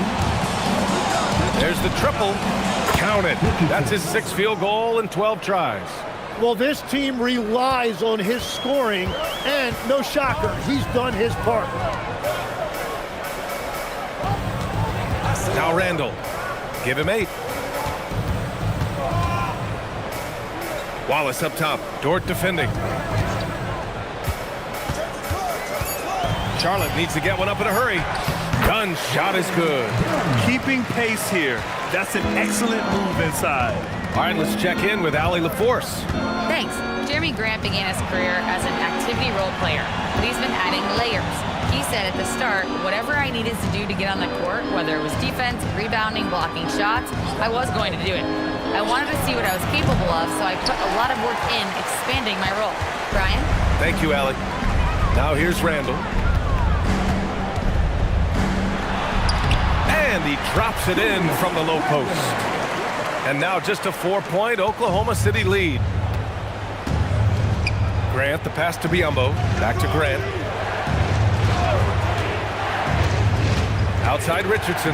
There's the triple. Count it. That's his 6th field goal in 12 tries. Well, this team relies on his scoring, and no shocker, he's done his part. Now Randall. Give him 8. Wallace up top. Dort defending. Charlotte needs to get one up in a hurry. Dunn shot is good. Keeping pace here. That's an excellent move inside. All right, let's check in with Allie LaForce. Thanks. Jeremy Grant began his career as an activity role player, but he's been adding layers. He said at the start, whatever I needed to do to get on the court, whether it was defense, rebounding, blocking shots, I was going to do it. I wanted to see what I was capable of, so I put a lot of work in expanding my role. Brian? Thank you, Allie. Now here's Randall. And he drops it in from the low post. And now just a 4-point Oklahoma City lead. Grant, the pass to Biyombo. Back to Grant. Outside Richardson.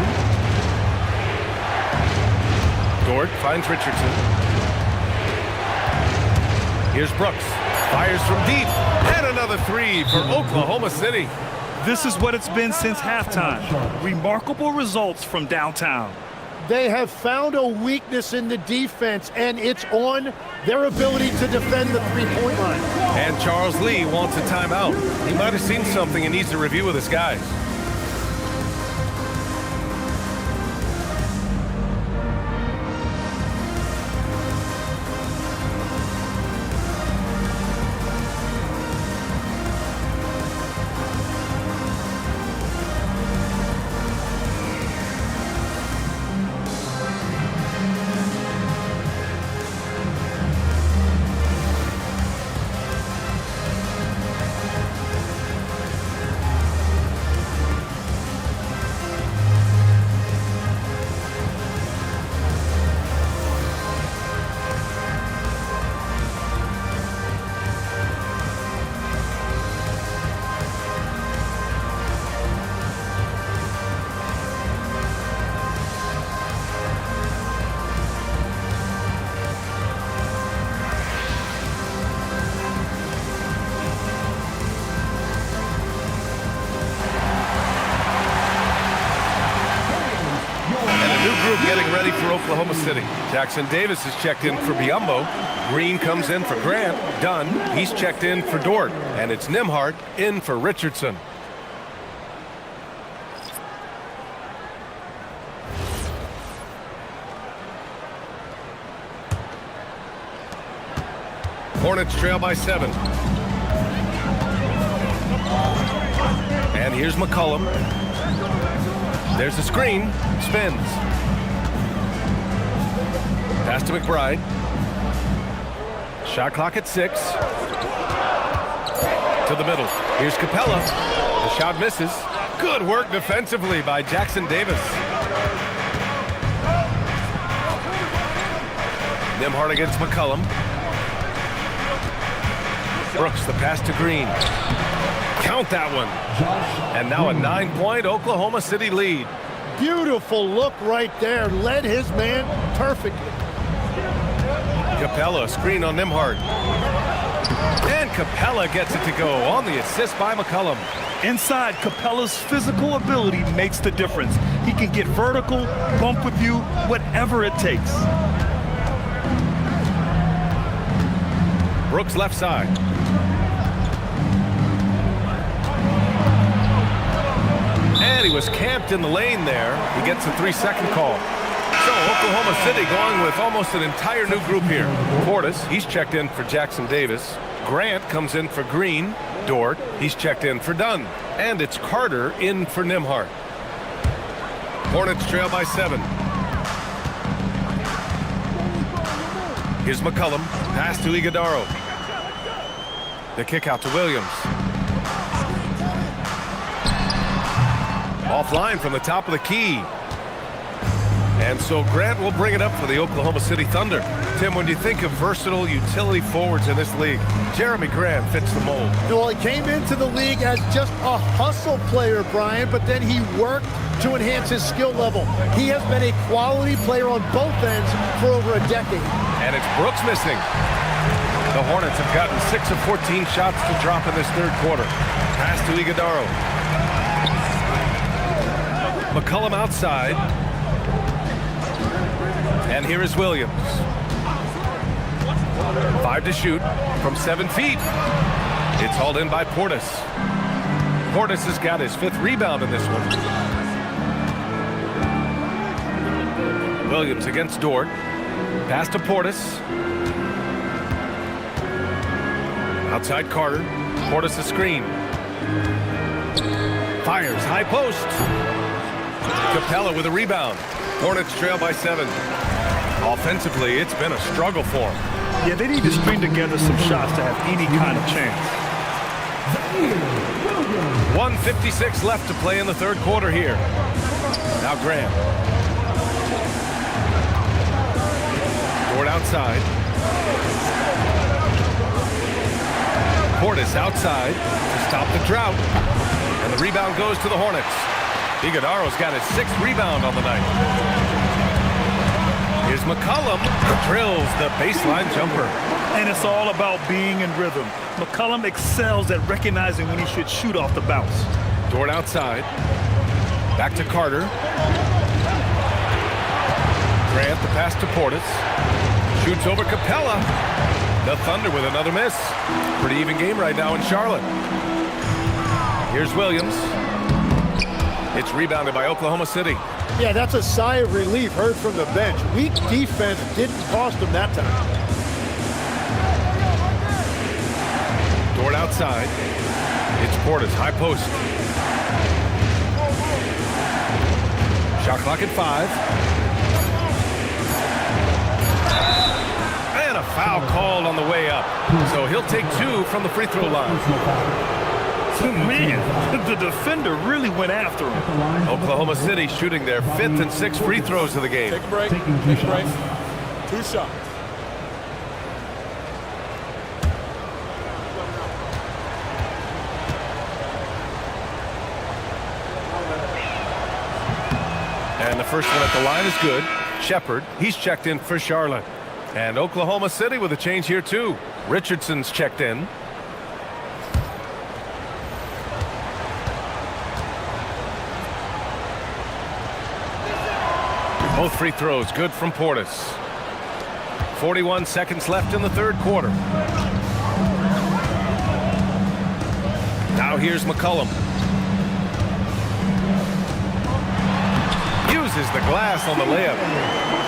Dort finds Richardson. Here's Brooks. Fires from deep. And another three for Oklahoma City. This is what it's been since halftime. Remarkable results from downtown. They have found a weakness in the defense, and it's on their ability to defend the three-point line. And Charles Lee wants a timeout. He might have seen something and needs to review with his guys. Getting ready for Oklahoma City. Jackson Davis is checked in for Biyombo. Green comes in for Grant. Dunn, he's checked in for Dort. And it's Nembhard in for Richardson. Hornets trail by 7. And here's McCollum. There's the screen. Spins. Pass to McBride. Shot clock at 6. To the middle. Here's Capella. The shot misses. Good work defensively by Jackson Davis. Nembhard against McCollum. Brooks, the pass to Green. Count that one. And now a 9-point Oklahoma City lead. Beautiful look right there. Led his man perfectly. Capella, screen on Nembhard. And Capella gets it to go on the assist by McCollum. Inside, Capella's physical ability makes the difference. He can get vertical, bump with you, whatever it takes. Brooks left side. And he was camped in the lane there. He gets a 3-second call. So Oklahoma City going with almost an entire new group here. Portis, he's checked in for Jackson Davis. Grant comes in for Green. Dort, he's checked in for Dunn. And it's Carter in for Nembhard. Hornets trail by 7. Here's McCollum. Pass to Iguodaro. The kick out to Williams. Offline from the top of the key. And so Grant will bring it up for the Oklahoma City Thunder. Tim, when you think of versatile utility forwards in this league, Jeremy Grant fits the mold. Well, he came into the league as just a hustle player, Brian, but then he worked to enhance his skill level. He has been a quality player on both ends for over a decade. And it's Brooks missing. The Hornets have gotten 6 of 14 shots to drop in this third quarter. Pass to Iguodaro. McCollum outside. And here is Williams. 5 to shoot from 7 feet. It's hauled in by Portis. Portis has got his 5th rebound in this one. Williams against Dort. Pass to Portis. Outside Carter. Portis a screen. Fires, high post. Capella with a rebound. Hornets trail by 7. Offensively, it's been a struggle for them. Yeah, they need to string together some shots to have any kind of chance. 1:56 left to play in the third quarter here. Now Graham. Dort outside. Portis outside to stop the drought. And the rebound goes to the Hornets. Iguodaro's got his 6th rebound on the night. Here's McCollum, drills the baseline jumper. And it's all about being in rhythm. McCollum excels at recognizing when he should shoot off the bounce. Dort outside. Back to Carter. Grant the pass to Portis. Shoots over Capella. The Thunder with another miss. Pretty even game right now in Charlotte. Here's Williams. It's rebounded by Oklahoma City. Yeah, that's a sigh of relief heard from the bench. Weak defense didn't cost them that time. Dort outside. It's Portis, high post. Shot clock at 5. And a foul called on the way up. So he'll take 2 from the free throw line. Man, the defender really went after him. Oklahoma City shooting their 5th and 6th free throws of the game. Take a break. Take a break. 2 shots. And the first one at the line is good. Shepard, he's checked in for Charlotte. And Oklahoma City with a change here too. Richardson's checked in. Both free throws good from Portis. 41 seconds left in the third quarter. Now here's McCollum. Uses the glass on the layup.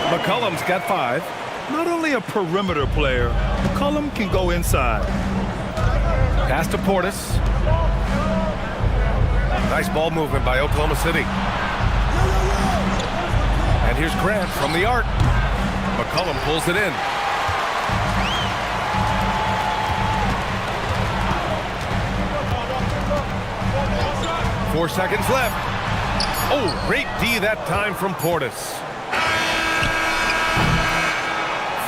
McCollum's got 5. Not only a perimeter player, McCollum can go inside. Pass to Portis. Nice ball movement by Oklahoma City. And here's Grant from the arc. McCollum pulls it in. Four seconds left. Oh, great D that time from Portis.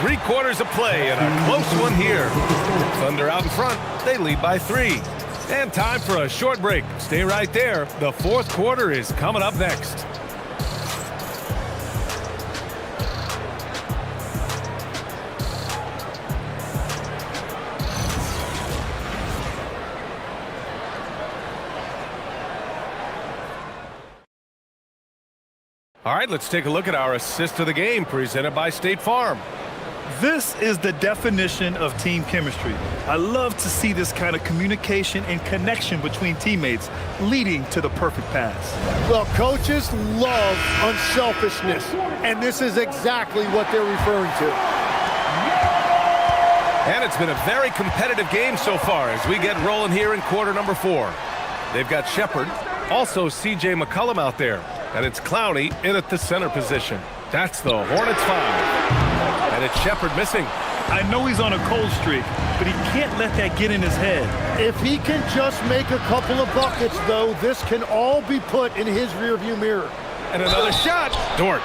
3 quarters of play and a close one here. Thunder out in front. They lead by 3. And time for a short break. Stay right there. The fourth quarter is coming up next. All right, let's take a look at our assist of the game presented by State Farm. This is the definition of team chemistry. I love to see this kind of communication and connection between teammates leading to the perfect pass. Well, coaches love unselfishness, and this is exactly what they're referring to. And it's been a very competitive game so far as we get rolling here in quarter number 4. They've got Shepard, also C.J. McCollum out there. And it's Clowney in at the center position. That's the Hornets 5. And it's Shepard missing. I know he's on a cold streak, but he can't let that get in his head. If he can just make a couple of buckets, though, this can all be put in his rearview mirror. And another shot. Dort.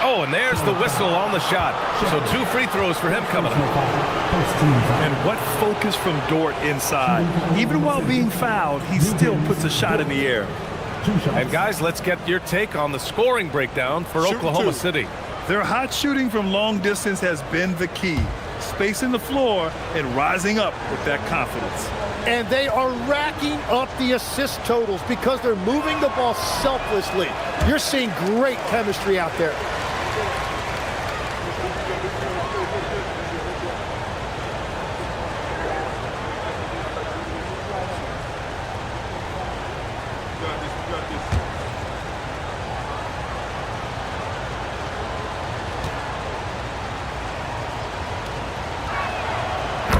Oh, and there's the whistle on the shot. So 2 free throws for him coming up. And what focus from Dort inside. Even while being fouled, he still puts a shot in the air. And guys, let's get your take on the scoring breakdown for Oklahoma City. Their hot shooting from long distance has been the key. Spacing the floor and rising up with that confidence. And they are racking up the assist totals because they're moving the ball selflessly. You're seeing great chemistry out there.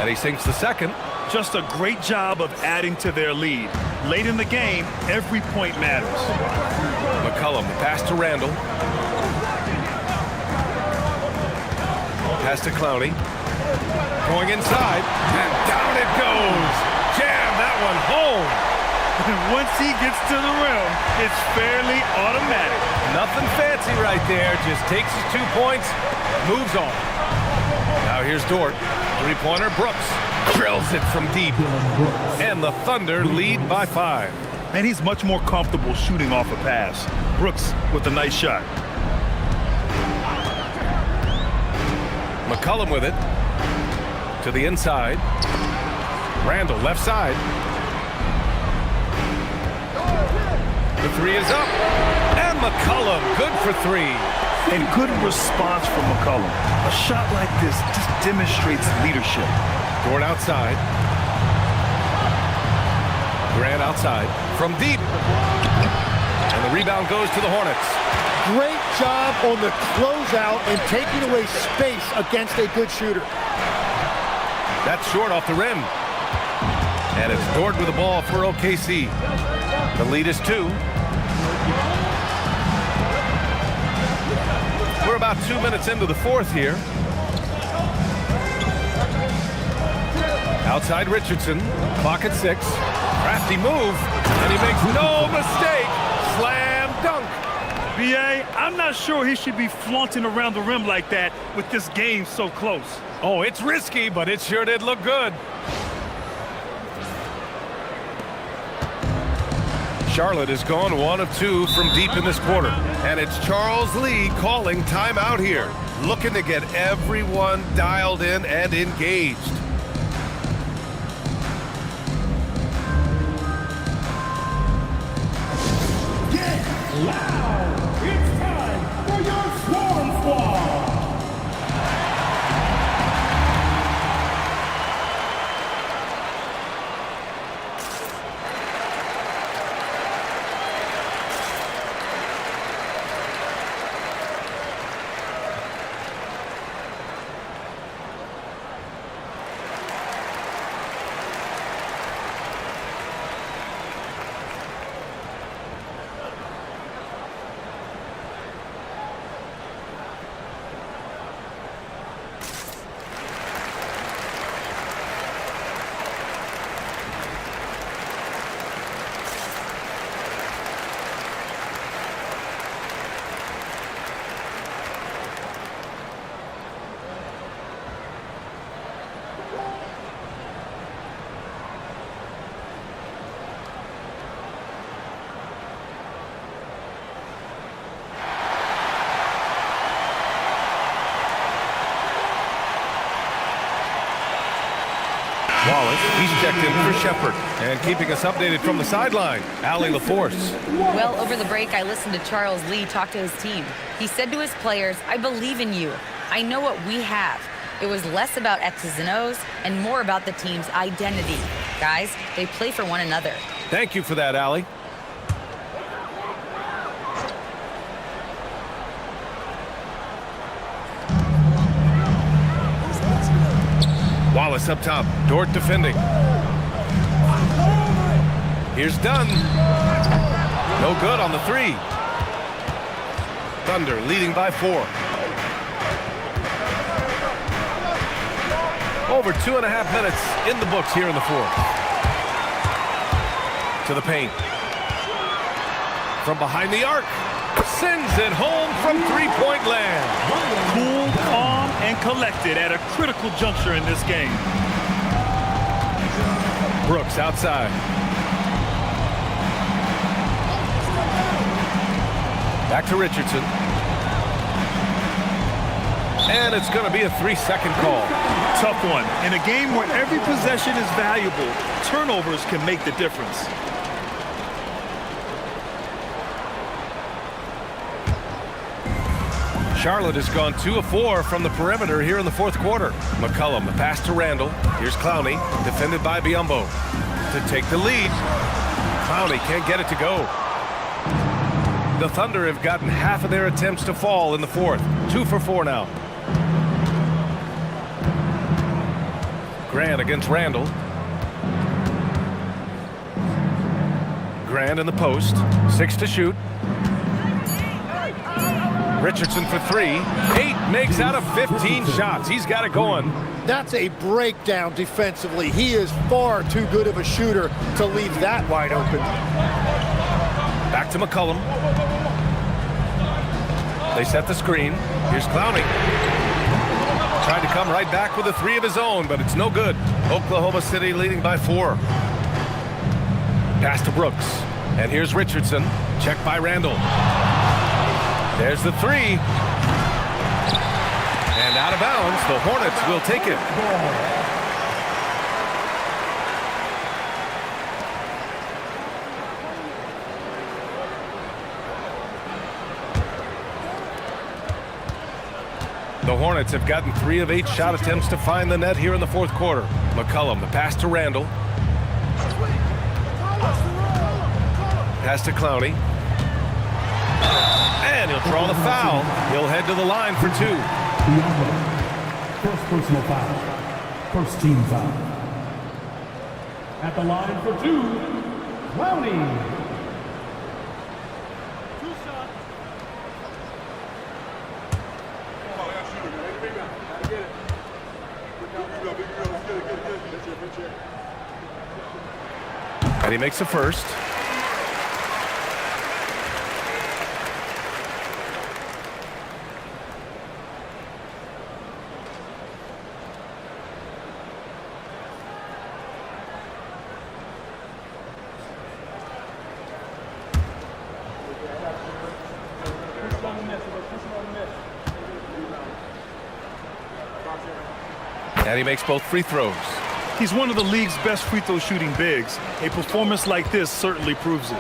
And he sinks the second. Just a great job of adding to their lead. Late in the game, every point matters. McCollum, the pass to Randall. Pass to Clowney. Going inside, and down it goes. Jam that one home. And once he gets to the rim, it's fairly automatic. Nothing fancy right there. Just takes his 2 points, moves on. Now here's Dort. Three-pointer, Brooks. Drills it from deep. And the Thunder lead by 5. And he's much more comfortable shooting off a pass. Brooks with a nice shot. McCollum with it. To the inside. Randall, left side. The three is up. And McCollum, good for 3. And good response from McCollum. A shot like this just demonstrates leadership. Dort outside. Grant outside. From deep. And the rebound goes to the Hornets. Great job on the closeout and taking away space against a good shooter. That's short off the rim. And it's Dort with the ball for OKC. The lead is 2. We're about 2 minutes into the fourth here. Outside Richardson. Clock at 6. Crafty move. And he makes no mistake. Slam dunk. B.A., I'm not sure he should be flaunting around the rim like that with this game so close. Oh, it's risky, but it sure did look good. Charlotte has gone 1 of 2 from deep in this quarter. And it's Charles Lee calling timeout here. Looking to get everyone dialed in and engaged. Get loud! It's time for your Swarm Squad! Wallace, he's checked in for Shepard. And keeping us updated from the sideline, Allie LaForce. Well, over the break, I listened to Charles Lee talk to his team. He said to his players, I believe in you. I know what we have. It was less about X's and O's and more about the team's identity. Guys, they play for one another. Thank you for that, Allie. Wallace up top. Dort defending. Here's Dunn. No good on the 3. Thunder leading by 4. Over 2.5 minutes in the books here in the fourth. To the paint. From behind the arc. Sends it home from three-point land. Cool, calm, and collected at a critical juncture in this game. Brooks outside. Back to Richardson. And it's going to be a 3-second call. Tough one. In a game where every possession is valuable, turnovers can make the difference. Charlotte has gone 2 of 4 from the perimeter here in the fourth quarter. McCollum, the pass to Randall. Here's Clowney, defended by Biyombo. To take the lead. Clowney can't get it to go. The Thunder have gotten half of their attempts to fall in the fourth. 2 for 4 now. Grant against Randall. Grant in the post. 6 to shoot. Richardson for 3. 8 makes out of 15 shots. He's got it going. That's a breakdown defensively. He is far too good of a shooter to leave that wide open. Back to McCollum. They set the screen. Here's Clowney. Tried to come right back with a 3 of his own, but it's no good. Oklahoma City leading by 4. Pass to Brooks. And here's Richardson. Checked by Randall. There's the 3. And out of bounds, the Hornets will take it. The Hornets have gotten 3 of 8 shot attempts to find the net here in the fourth quarter. McCollum, the pass to Randall. Pass to Clowney. And he'll draw the foul. He'll head to the line for 2. First personal foul. First team foul. At the line for 2, Clowney. And he makes the first. And he makes both free throws. He's one of the league's best free throw shooting bigs. A performance like this certainly proves it.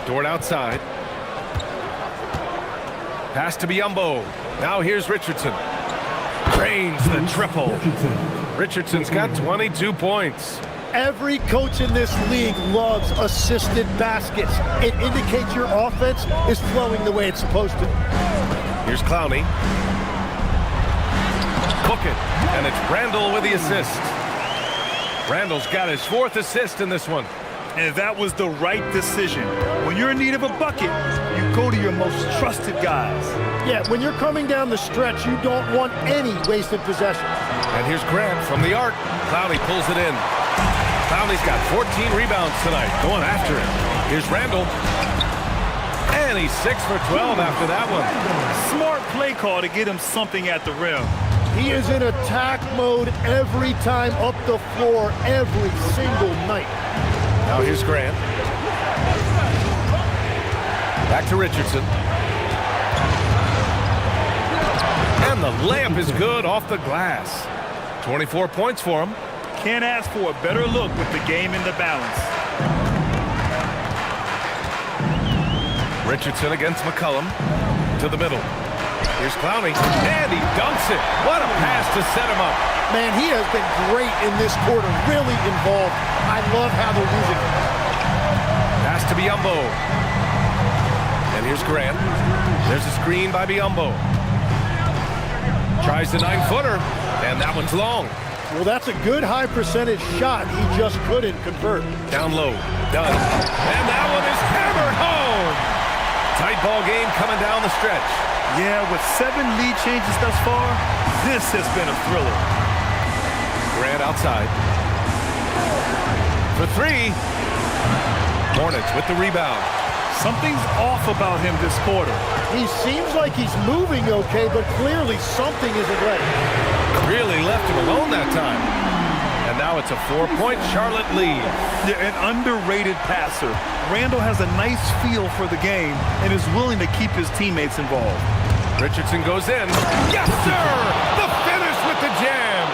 Dort outside. Pass to Biyombo. Now here's Richardson. Drains the triple. Richardson's got 22 points. Every coach in this league loves assisted baskets. It indicates your offense is flowing the way it's supposed to. Here's Clowney. Book it, and it's Randall with the assist. Randall's got his 4th assist in this one. And that was the right decision. When you're in need of a bucket, you go to your most trusted guys. Yeah, when you're coming down the stretch, you don't want any wasted possession. And here's Grant from the arc. Clowney pulls it in. Clowney's got 14 rebounds tonight, going after it. Here's Randall. And he's 6 for 12 after that one. Smart play call to get him something at the rim. He is in attack mode every time up the floor, every single night. Now here's Grant. Back to Richardson. And the layup is good off the glass. 24 points for him. Can't ask for a better look with the game in the balance. Richardson against McCollum. To the middle. Here's Clowney, and he dunks it. What a pass to set him up. Man, he has been great in this quarter, really involved. I love how they're using him. Pass to Biyombo. And here's Grant. There's a screen by Biyombo. Tries the 9-footer, and that one's long. Well, that's a good high percentage shot. He just couldn't convert. Down low, done. And that one is hammered home. Tight ball game coming down the stretch. Yeah, with 7 lead changes thus far, this has been a thriller. Grant outside. For 3. Hornets with the rebound. Something's off about him this quarter. He seems like he's moving okay, but clearly something isn't right. Really left him alone that time. And now it's a 4-point Charlotte lead. Yeah, an underrated passer. Randall has a nice feel for the game and is willing to keep his teammates involved. Richardson goes in. Yes, sir! The finish with the jam!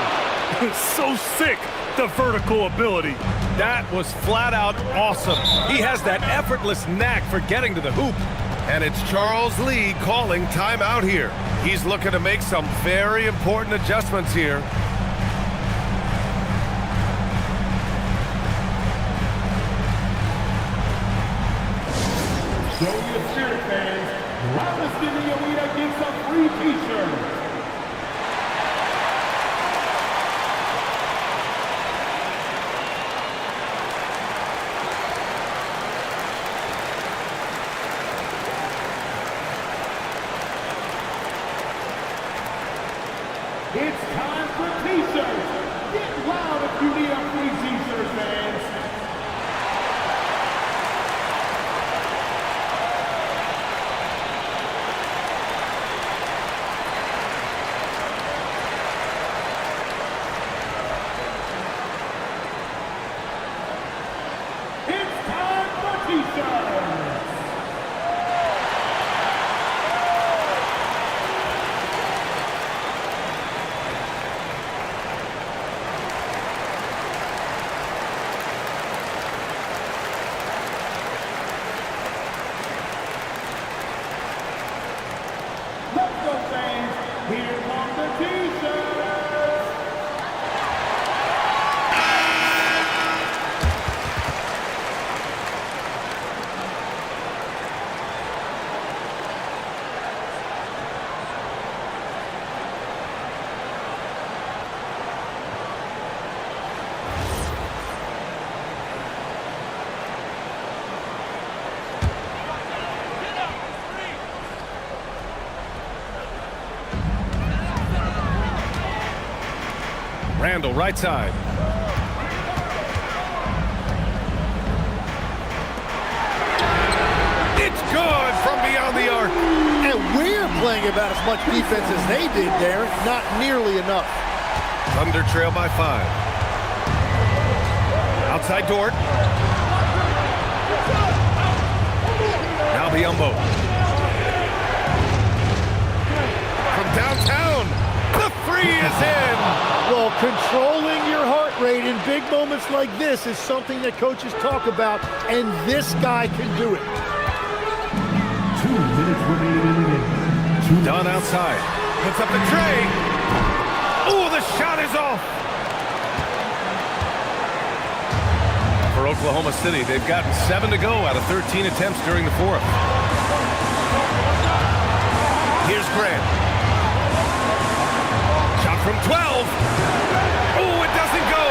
So sick, the vertical ability. That was flat out awesome. He has that effortless knack for getting to the hoop. And it's Charles Lee calling timeout here. He's looking to make some very important adjustments here. Show your spirit, fans. Loudest in the arena gets a free t-shirt. It's time for t-shirts. Get loud if you need a free t-shirt, fans. It's time for t-shirts. Let's go, fans. Here come the t-shirts. Randall, right side. It's good from beyond the arc. And we're playing about as much defense as they did, Darren. Not nearly enough. Thunder trail by 5. Outside Dort. Now Biombo. From downtown, the 3 is in. Well, controlling your heart rate in big moments like this is something that coaches talk about, and this guy can do it. 2 minutes remaining in the game. Dunn outside. Puts up the tray. Oh, the shot is off. For Oklahoma City, they've gotten 7 to go out of 13 attempts during the 4th. Here's Grant. Shot from 12. Oh, it doesn't go.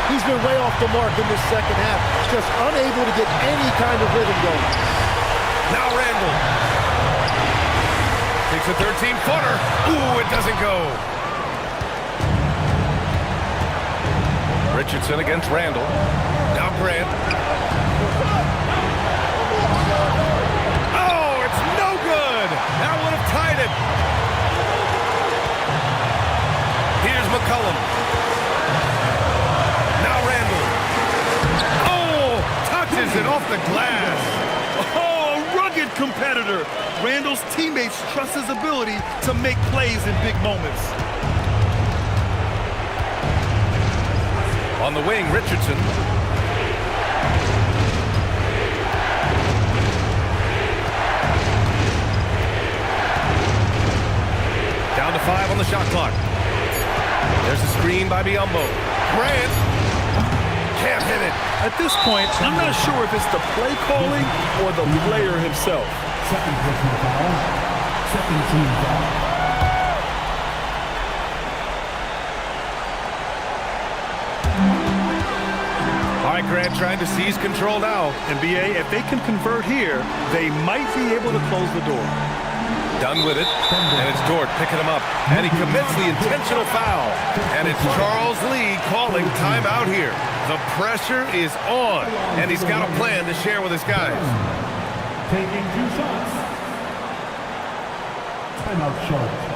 He's been way off the mark in this second half, just unable to get any kind of rhythm going. Now Randall. Takes a 13-footer. Ooh, it doesn't go. Richardson against Randall. Now Grant. Oh, it's no good. That would have tied it. Here's McCollum. Now Randall. Oh, touches it off the glass. Oh, a rugged competitor. Randall's teammates trust his ability to make plays in big moments. On the wing, Richardson. Down to 5 on the shot clock. There's a screen by Biombo. Grant can't hit it. At this point, I'm not sure if it's the play calling or the player himself. Second personal foul. Second team foul. All right, Grant trying to seize control now. And BA, if they can convert here, they might be able to close the door. Done with it, and it's Dort picking him up. And he commits the intentional foul. And it's Charles Lee calling timeout here. The pressure is on, and he's got a plan to share with his guys. Taking 2 shots. Timeout shot.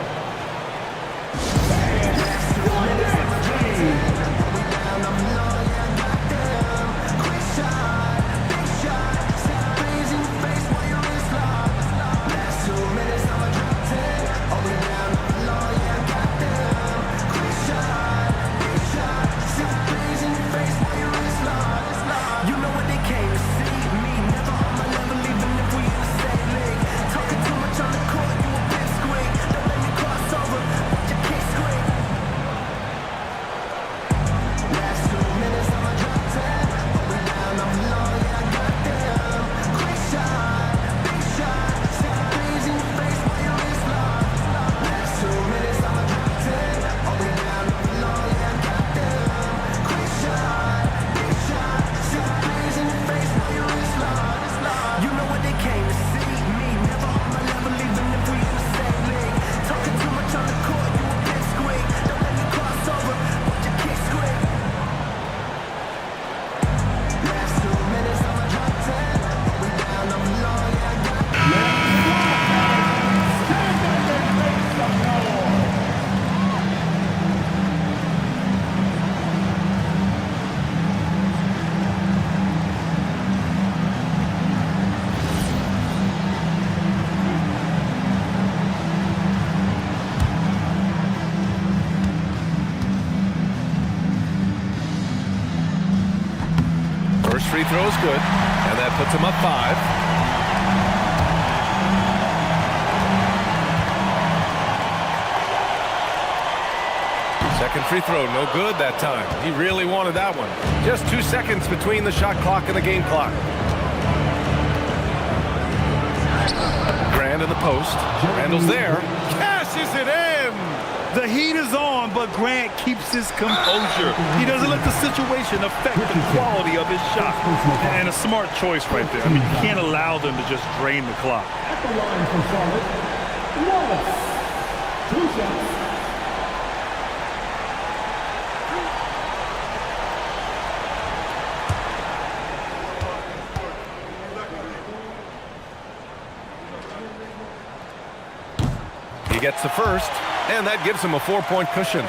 free throw is good, and that puts him up 5. Second free throw, no good that time. He really wanted that one. Just 2 seconds between the shot clock and the game clock. Grant in the post. Randall's there. Cashes it in! The heat is on, but Grant keeps his composure. He doesn't let the situation affect the quality of his shot. And a smart choice right there. I mean, you can't allow them to just drain the clock. At the line for Charlotte, Wallace. 2 shots. He gets the first, and that gives him a 4-point cushion.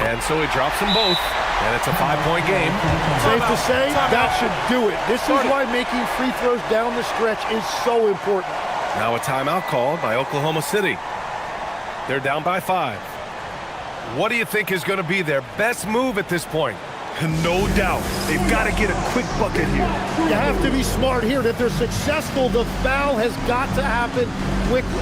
And so he drops them both, and it's a 5-point game. Safe to say, that should do it. This is why making free throws down the stretch is so important. Now a timeout called by Oklahoma City. They're down by 5. What do you think is going to be their best move at this point? No doubt. They've got to get a quick bucket here. You have to be smart here. If they're successful, the foul has got to happen quickly.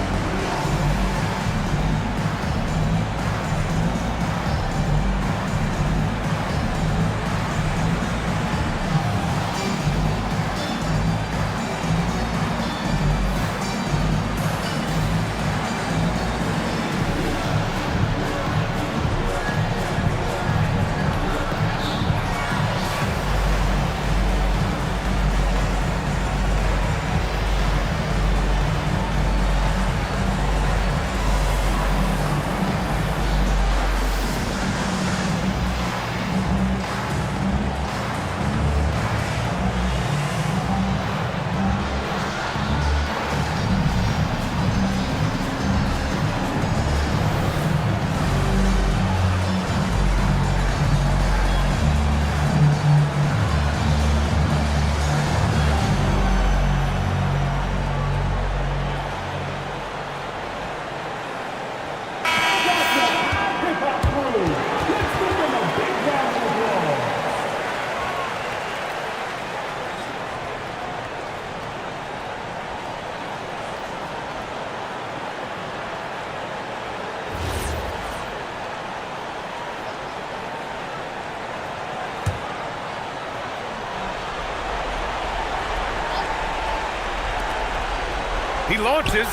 He launches.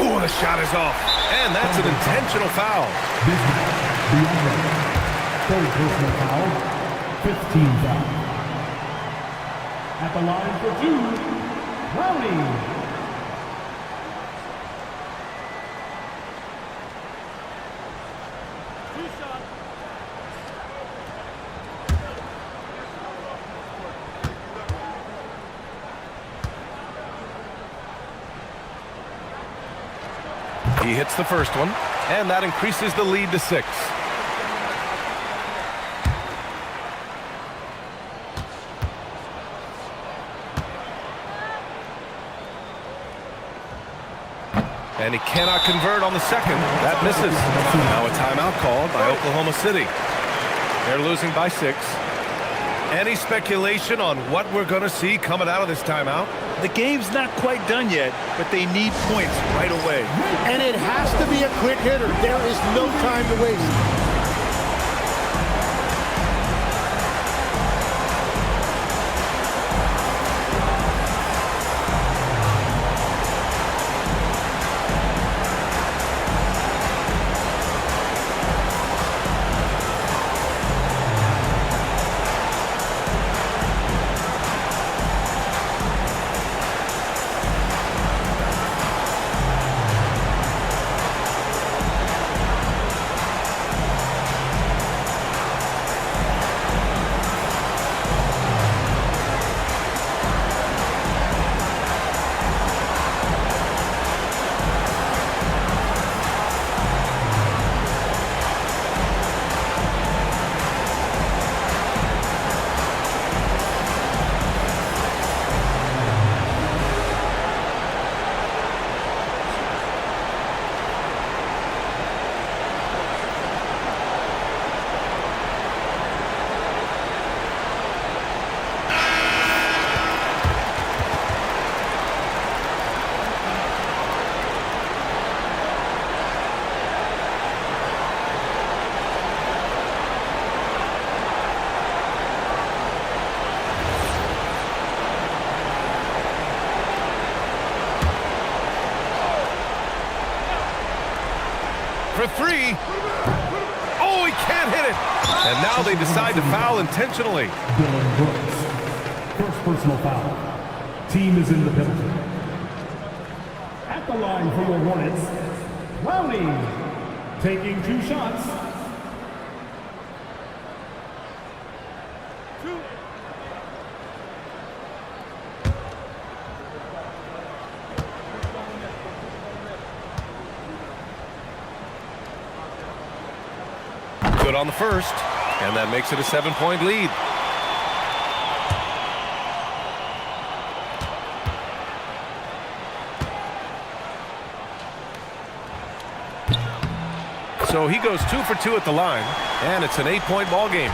Oh, the shot is off. And that's an intentional foul. Third personal foul, 15 foul. At the line for 2, Brownie. He hits the first one, and that increases the lead to 6. And he cannot convert on the second. That misses. Now a timeout called by Oklahoma City. They're losing by 6. Any speculation on what we're going to see coming out of this timeout? The game's not quite done yet, but they need points right away. And it has to be a quick hitter. There is no time to waste. for three. Oh, he can't hit it. And now they decide to foul intentionally. Dylan Brooks. First personal foul. Team is in the penalty. At the line for the Hornets, Clowney taking 2 shots. Good on the first, and that makes it a 7-point lead. So he goes 2 for 2 at the line, and it's an 8-point ball game.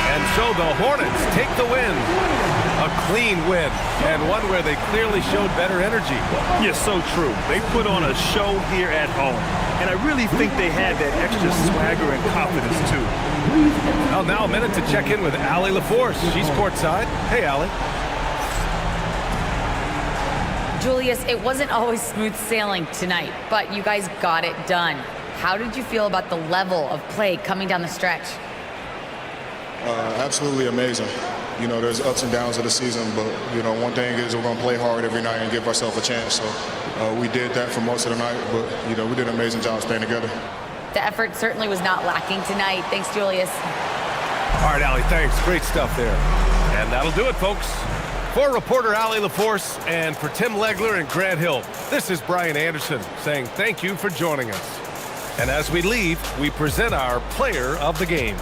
And so the Hornets take the win. A clean win, and one where they clearly showed better energy. Yeah, so true. They put on a show here at home, and I really think they had that extra swagger and confidence, too. Well, now a minute to check in with Allie LaForce. She's courtside. Hey, Allie. Julius, it wasn't always smooth sailing tonight, but you guys got it done. How did you feel about the level of play coming down the stretch? Absolutely amazing. You know, there's ups and downs of the season, but, you know, one thing is we're going to play hard every night and give ourselves a chance. So we did that for most of the night, but, you know, we did an amazing job staying together. The effort certainly was not lacking tonight. Thanks, Julius. All right, Allie, thanks. Great stuff there. And that'll do it, folks. For reporter Allie LaForce and for Tim Legler and Grant Hill, this is Brian Anderson saying thank you for joining us. And as we leave, we present our player of the game.